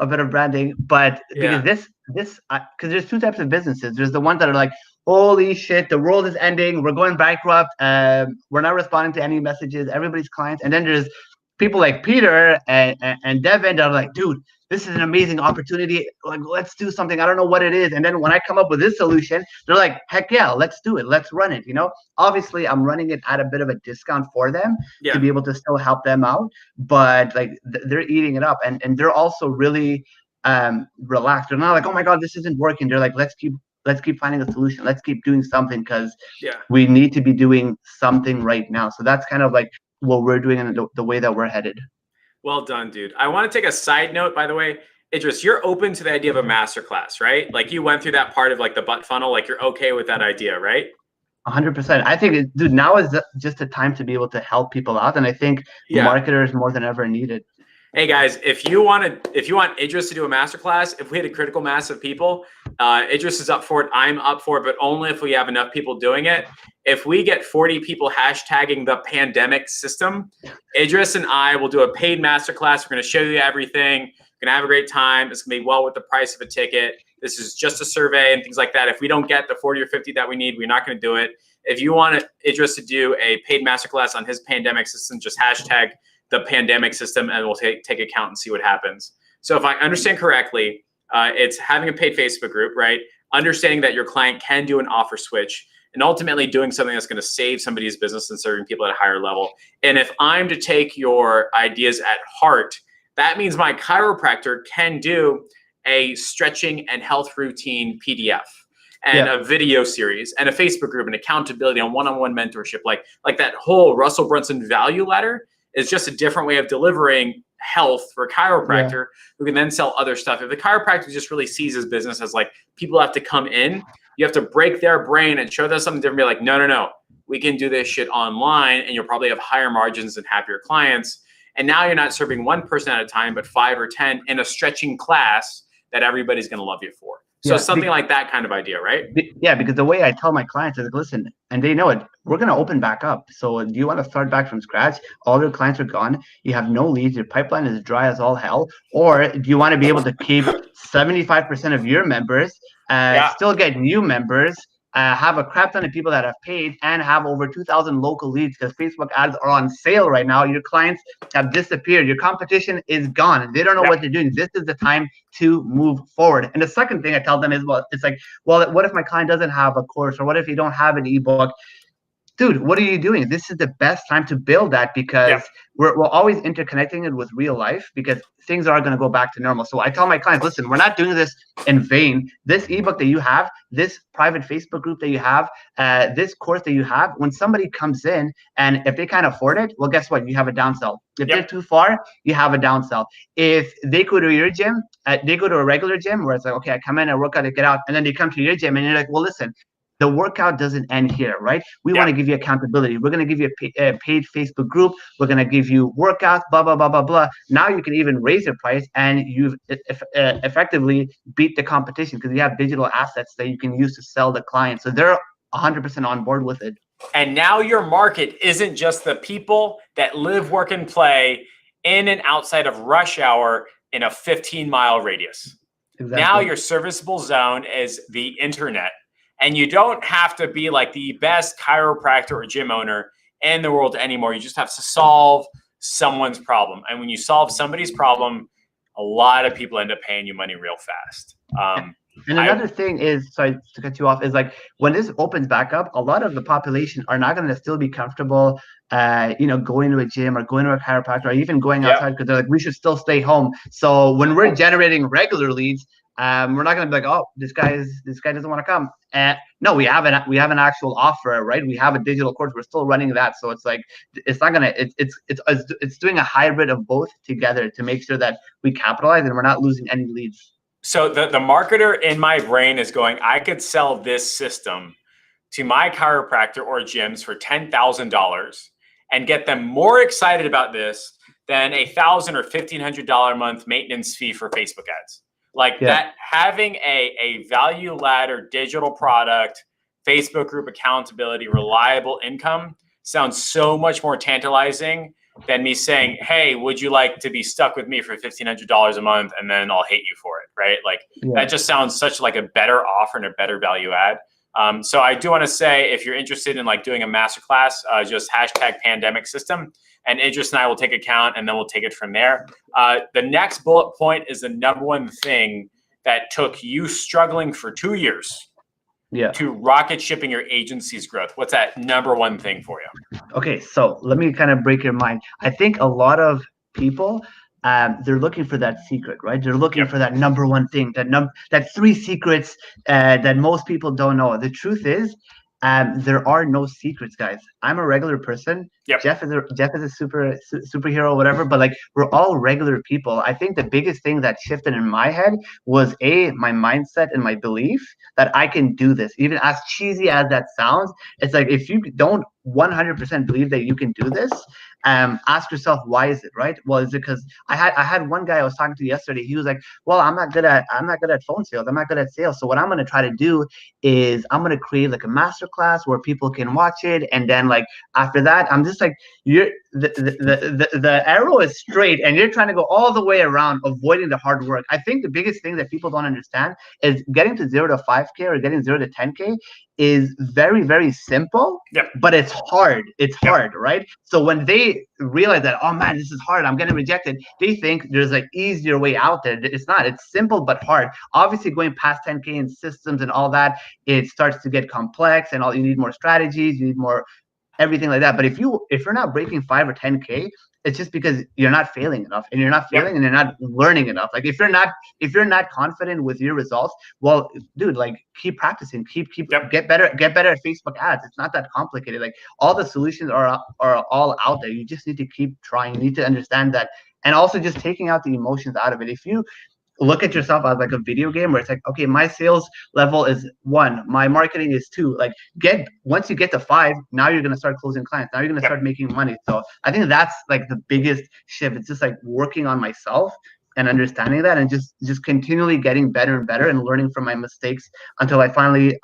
A bit of branding, but because because there's two types of businesses. There's the ones that are like, holy shit, the world is ending, we're going bankrupt, we're not responding to any messages, everybody's clients. And then there's people like Peter and Devin that are like, dude, this is an amazing opportunity, like let's do something, I don't know what it is. And then when I come up with this solution, they're like, heck yeah, let's do it, let's run it, you know? Obviously I'm running it at a bit of a discount for them to be able to still help them out, but like they're eating it up, and they're also really relaxed. They're not like, oh my god, this isn't working. They're like, let's keep finding a solution, let's keep doing something, because we need to be doing something right now. So that's kind of like what we're doing and the way that we're headed. Well done, dude. I want to take a side note, by the way. Idris, you're open to the idea of a masterclass, right? Like you went through that part of like the butt funnel, like you're okay with that idea, right? 100%. I think, dude, now is just a time to be able to help people out, and I think marketers more than ever need it. Hey guys, if you want Idris to do a masterclass, if we had a critical mass of people, Idris is up for it. I'm up for it, but only if we have enough people doing it. If we get 40 people hashtagging the pandemic system, Idris and I will do a paid masterclass. We're going to show you everything. We're going to have a great time. It's going to be well with the price of a ticket. This is just a survey and things like that. If we don't get the 40 or 50 that we need, we're not going to do it. If you want Idris to do a paid masterclass on his pandemic system, just hashtag the pandemic system, and we'll take account and see what happens. So if I understand correctly, it's having a paid Facebook group, right? Understanding that your client can do an offer switch, and ultimately doing something that's going to save somebody's business and serving people at a higher level. And if I'm to take your ideas at heart, that means my chiropractor can do a stretching and health routine PDF and a video series and a Facebook group and accountability and one-on-one mentorship. Like that whole Russell Brunson value ladder is just a different way of delivering health for a chiropractor who can then sell other stuff. If the chiropractor just really sees his business as like, people have to come in, you have to break their brain and show them something different. Be like, no, we can do this shit online, and you'll probably have higher margins and happier clients. And now you're not serving one person at a time, but 5 or 10 in a stretching class that everybody's going to love you for. So something like that kind of idea, right? Yeah, because the way I tell my clients is, listen, and they know it, we're going to open back up. So do you want to start back from scratch? All your clients are gone. You have no leads. Your pipeline is dry as all hell. Or do you want to be able to keep 75% of your members, still get new members, have a crap ton of people that have paid, and have over 2,000 local leads, because Facebook ads are on sale right now. Your clients have disappeared. Your competition is gone. They don't know what they're doing. This is the time to move forward. And the second thing I tell them is, well, it's like, well, what if my client doesn't have a course, or what if you don't have an ebook? Dude, what are you doing? This is the best time to build that, because we're always interconnecting it with real life, because things are going to go back to normal. So I tell my clients, listen, we're not doing this in vain. This ebook that you have, this private Facebook group that you have, this course that you have, when somebody comes in and if they can't afford it, well, guess what? You have a downsell. If they're too far, you have a downsell. If they go to your gym, they go to a regular gym where it's like, okay, I come in, I work out, I get out, and then they come to your gym and you're like, well, listen, the workout doesn't end here, right? We want to give you accountability. We're going to give you a paid Facebook group. We're going to give you workouts, blah, blah, blah, blah, blah. Now you can even raise your price, and you've effectively beat the competition, because you have digital assets that you can use to sell the client. So they're 100% on board with it. And now your market isn't just the people that live, work, and play in and outside of rush hour in a 15-mile radius. Exactly. Now your serviceable zone is the internet. And you don't have to be like the best chiropractor or gym owner in the world anymore. You just have to solve someone's problem. And when you solve somebody's problem, a lot of people end up paying you money real fast. And another thing is, sorry to cut you off, is like when this opens back up, a lot of the population are not going to still be comfortable, going to a gym or going to a chiropractor or even going outside because they're like, we should still stay home. So when we're generating regular leads, we're not going to be like, oh, this guy doesn't want to come. No, we have an actual offer, right? We have a digital course. We're still running that, so it's like it's not gonna. It's doing a hybrid of both together to make sure that we capitalize and we're not losing any leads. So the marketer in my brain is going, I could sell this system to my chiropractor or gyms for $10,000 and get them more excited about this than $1,000 or $1,500 a month maintenance fee for Facebook ads. Like that, having a value ladder digital product, Facebook group accountability, reliable income sounds so much more tantalizing than me saying, hey, would you like to be stuck with me for $1,500 a month and then I'll hate you for it, right? Like that just sounds such like a better offer and a better value add. So I do want to say, if you're interested in like doing a masterclass, just #pandemic system, and Idris and I will take account and then we'll take it from there. The next bullet point is the number one thing that took you struggling for 2 years to rocket shipping your agency's growth. What's that number one thing for you? Okay, so let me kind of break your mind. I think a lot of people, they're looking for that secret, right? They're looking for that number one thing, that 3 secrets that most people don't know. The truth is, there are no secrets, guys. I'm a regular person. Jeff is a superhero, whatever. But like, we're all regular people. I think the biggest thing that shifted in my head was my mindset and my belief that I can do this. Even as cheesy as that sounds, it's like if you don't 100% believe that you can do this, ask yourself, why is it, right? Well, is it because I had one guy I was talking to yesterday. He was like, well, I'm not good at phone sales. I'm not good at sales. So what I'm going to try to do is I'm going to create like a master class where people can watch it. And then like after that, I'm just like, the arrow is straight and you're trying to go all the way around, avoiding the hard work. I think the biggest thing that people don't understand is getting to 0 to 5K or getting 0 to 10K is very, very simple, but it's hard. It's hard, right? So when they realize that, oh man, this is hard, I'm getting rejected, they think there's an easier way out there. It's not. It's simple but hard. Obviously, going past 10K in systems and all that, it starts to get complex, and you need more strategies, you need more everything like that. But if you're not breaking 5 or 10K, it's just because you're not failing enough, and you're not failing and you're not learning enough. Like if you're not confident with your results, well, dude, like keep practicing, get better at Facebook ads. It's not that complicated. Like all the solutions are all out there. You just need to keep trying. You need to understand that, and also just taking out the emotions out of it. If you look at yourself as like a video game where it's like, okay, my sales level is 1, my marketing is 2. Like once you get to 5, now you're gonna start closing clients. Now you're gonna start making money. So I think that's like the biggest shift. It's just like working on myself and understanding that, and just continually getting better and better and learning from my mistakes until I finally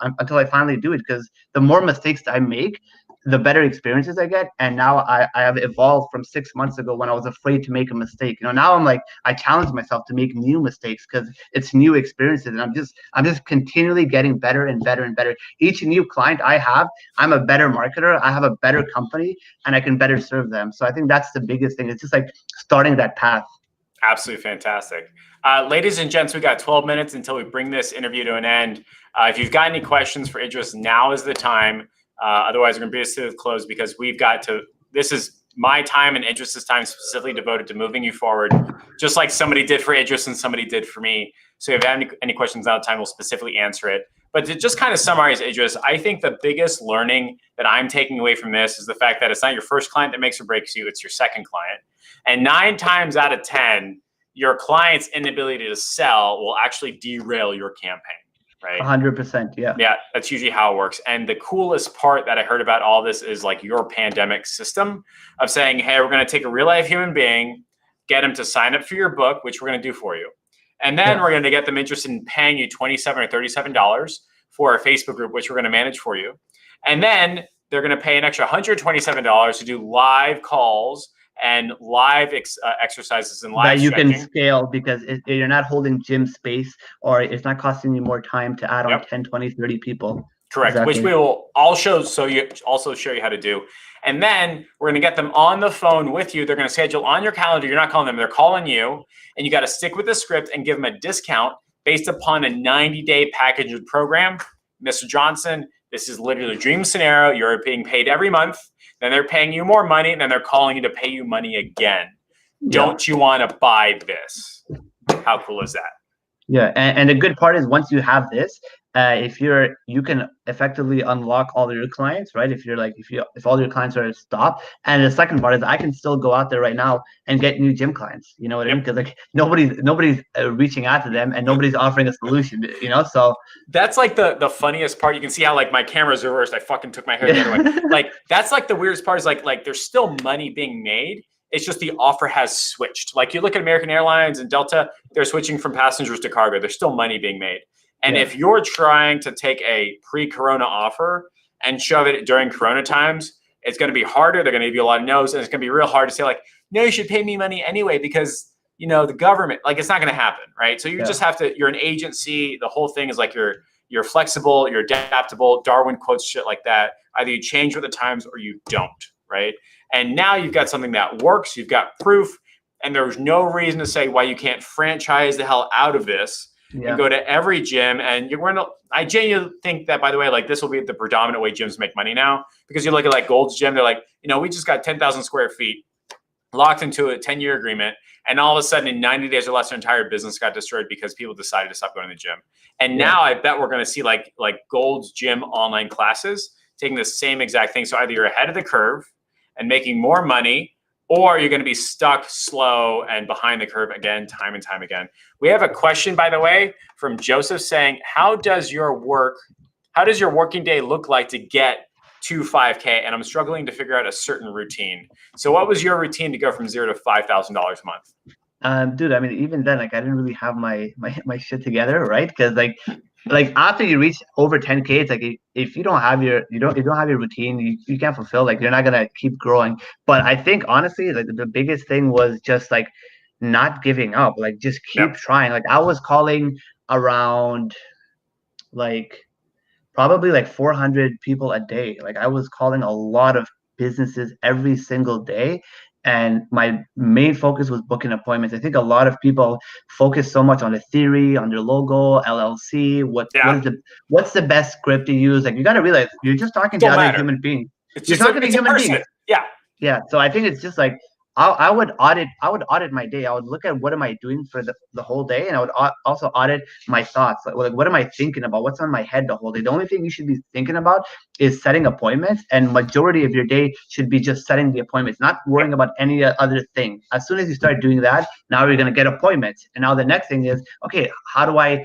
do it. Because the more mistakes I make, the better experiences I get. And now I have evolved from 6 months ago when I was afraid to make a mistake. Now I'm like, I challenge myself to make new mistakes because it's new experiences, and I'm just continually getting better and better and better. Each new client I have, I'm a better marketer, I have a better company, and I can better serve them. So I think that's the biggest thing. It's just like starting that path. Absolutely fantastic. Ladies and gents, we got 12 minutes until we bring this interview to an end. If you've got any questions for Idris, now is the time. Otherwise, we're going to be to the close, because this is my time and Idris's time specifically devoted to moving you forward, just like somebody did for Idris and somebody did for me. So if you have any questions out of time, we'll specifically answer it. But to just kind of summarize, Idris, I think the biggest learning that I'm taking away from this is the fact that it's not your first client that makes or breaks you, it's your second client. And 9 times out of 10, your client's inability to sell will actually derail your campaign. Right? 100%. Yeah. Yeah, that's usually how it works. And the coolest part that I heard about all this is like your pandemic system of saying, hey, we're going to take a real life human being, get them to sign up for your book, which we're going to do for you. And then we're going to get them interested in paying you $27 or $37 for a Facebook group, which we're going to manage for you. And then they're going to pay an extra $127 to do live calls and live exercises and live that you stretching. can scale because you're not holding gym space, or it's not costing you more time to add on 10, 20, 30 people. Correct. Exactly. Which we will all show you how to do. And then we're going to get them on the phone with you. They're going to schedule on your calendar. You're not calling them. They're calling you. And you got to stick with the script and give them a discount based upon a 90-day package program. Mr. Johnson, this is literally a dream scenario. You're being paid every month. Then they're paying you more money. And then they're calling you to pay you money again. Yeah. Don't you want to buy this? How cool is that? Yeah. And the good part is once you have this, you can effectively unlock all of your clients, right? If all your clients are stopped. And the second part is I can still go out there right now and get new gym clients. You know what I mean? Because like nobody's reaching out to them and nobody's offering a solution. You know, so that's like the funniest part. You can see how like my camera's reversed. I fucking took my hair the other way. Like that's like the weirdest part is like there's still money being made. It's just the offer has switched. Like you look at American Airlines and Delta, they're switching from passengers to cargo. There's still money being made. And if you're trying to take a pre-corona offer and shove it during corona times, it's going to be harder. They're going to give you a lot of no's, and it's going to be real hard to say like, no, you should pay me money anyway because, you know, the government, like it's not going to happen, right? So you just have to, you're an agency. The whole thing is like you're flexible, you're adaptable. Darwin quotes shit like that. Either you change with the times or you don't, right? And now you've got something that works. You've got proof, and there's no reason to say why you can't franchise the hell out of this. And go to every gym, and I genuinely think that, by the way, like this will be the predominant way gyms make money now, because you look at like Gold's Gym, they're like, you know, we just got 10,000 square feet locked into a 10-year agreement. And all of a sudden in 90 days or less, their entire business got destroyed because people decided to stop going to the gym. And now I bet we're going to see like Gold's Gym online classes taking the same exact thing. So either you're ahead of the curve and making more money, or you're going to be stuck slow and behind the curve again, time and time again. We have a question, by the way, from Joseph saying, how does your working day look like to get to 5K? And I'm struggling to figure out a certain routine. So what was your routine to go from $0 to $5,000 a month? Dude, I mean, even then, like I didn't really have my shit together, right? Because like after you reach over 10K, it's like if you don't have your routine, you can't fulfill, like you're not gonna keep growing. But I think honestly, like the biggest thing was just like not giving up, like just keep trying. Like I was calling around like probably like 400 people a day. Like I was calling a lot of businesses every single day. And my main focus was booking appointments. I think a lot of people focus so much on the theory, on their logo, LLC. What's the best script to use? Like you got to realize you're just talking to other human beings. You're talking to human beings. Yeah. So I think it's just like I would audit my day. I would look at what am I doing for the whole day, and I would also audit my thoughts. Like what am I thinking about? What's on my head the whole day? The only thing you should be thinking about is setting appointments, and majority of your day should be just setting the appointments, not worrying about any other thing. As soon as you start doing that, now you're gonna get appointments, and now the next thing is, okay, how do I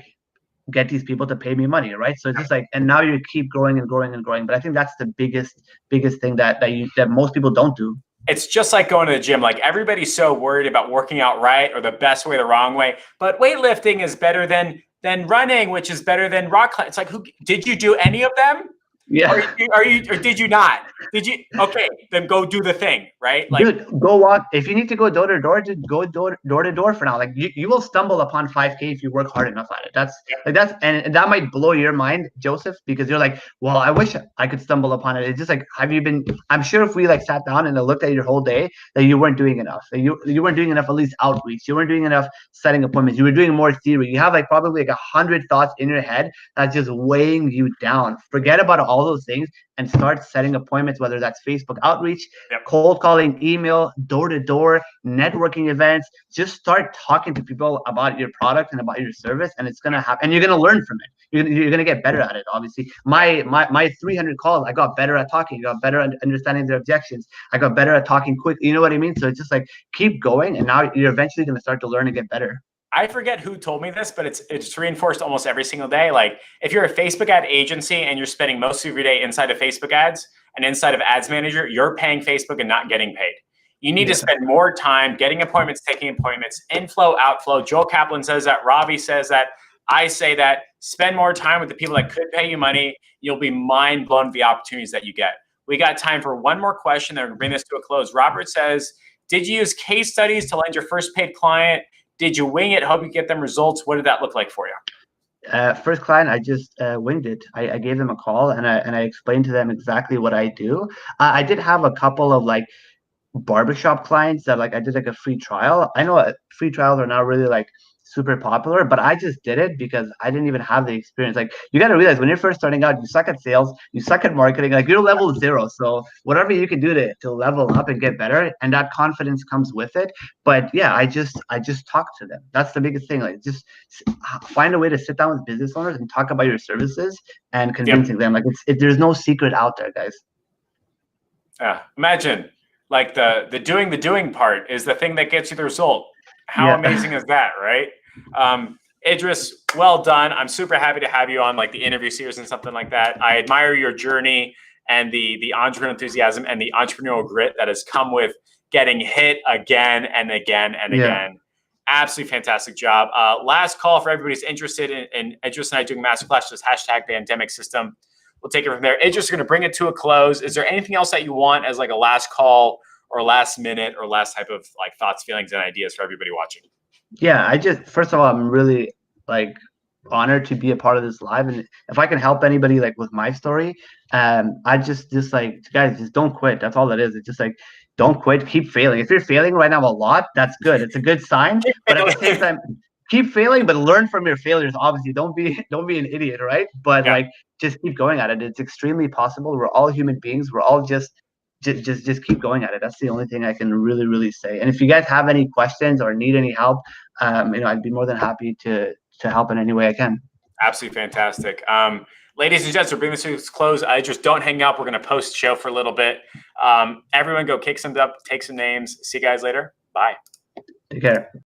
get these people to pay me money, right? So it's just like, and now you keep growing and growing and growing. But I think that's the biggest thing that most people don't do. It's just like going to the gym. Like everybody's so worried about working out right or the best way, the wrong way. But weightlifting is better than running, which is better than rock climbing. It's like, did you do any of them? Yeah. Or did you not? Did you? Okay, then go do the thing, right? Like, dude, go walk. If you need to go door to door, just go door to door for now. Like you will stumble upon 5K if you work hard enough at it. And that might blow your mind, Joseph, because you're like, well, I wish I could stumble upon it. It's just like, I'm sure if we like sat down and looked at your whole day, that you weren't doing enough. That you weren't doing enough, at least outreach. You weren't doing enough setting appointments. You were doing more theory. You have like probably like 100 thoughts in your head that's just weighing you down. Forget about all those things and start setting appointments, whether that's Facebook outreach, cold calling, email, door-to-door, networking events. Just start talking to people about your product and about your service, and it's going to happen. And you're going to learn from it. You're going to get better at it, obviously. My 300 calls, I got better at talking. I got better at understanding their objections. I got better at talking quick. You know what I mean? So it's just like, keep going, and now you're eventually going to start to learn and get better. I forget who told me this, but it's reinforced almost every single day. Like if you're a Facebook ad agency and you're spending most of your day inside of Facebook ads and inside of Ads Manager, you're paying Facebook and not getting paid. You need to spend more time getting appointments, taking appointments, inflow, outflow. Joel Kaplan says that. Robbie says that. I say that. Spend more time with the people that could pay you money. You'll be mind blown with the opportunities that you get. We got time for one more question, then we're gonna bring this to a close. Robert says, did you use case studies to land your first paid client? Did you wing it? Hope you get them results. What did that look like for you? First client, I just winged it. I gave them a call and I explained to them exactly what I do. I did have a couple of like barbershop clients that like I did like a free trial. I know free trials are not really like super popular, but I just did it because I didn't even have the experience. Like you got to realize when you're first starting out, you suck at sales, you suck at marketing, like you're level 0. So whatever you can do to level up and get better, and that confidence comes with it. But yeah, I just talk to them. That's the biggest thing. Like just find a way to sit down with business owners and talk about your services and convincing them. Like there's no secret out there, guys. Yeah, imagine like the doing part is the thing that gets you the result. How amazing is that, right? Idris, well done. I'm super happy to have you on like the interview series and something like that. I admire your journey and the entrepreneurial enthusiasm and the entrepreneurial grit that has come with getting hit again and again and again. Absolutely fantastic job. Last call for everybody who's interested in Idris and I doing masterclass, just hashtag pandemic system. We'll take it from there. Idris is going to bring it to a close. Is there anything else that you want as like a last call or last minute or last type of like thoughts, feelings, and ideas for everybody watching? Yeah, first of all, I'm really like honored to be a part of this live, and if I can help anybody like with my story, I just like, guys, just don't quit. That's all it is. It's just like, don't quit, keep failing. If you're failing right now a lot, that's good. It's a good sign. But at the same time, keep failing, but learn from your failures. Obviously, don't be an idiot, right? But like, just keep going at it. It's extremely possible. We're all human beings. We're all just keep going at it. That's the only thing I can really say. And if you guys have any questions or need any help, I'd be more than happy to help in any way I can. Absolutely fantastic. Ladies and gents, we're bringing this to its close. Just don't hang up. We're going to post show for a little bit. Everyone go kick some up, take some names. See you guys later. Bye. Take care.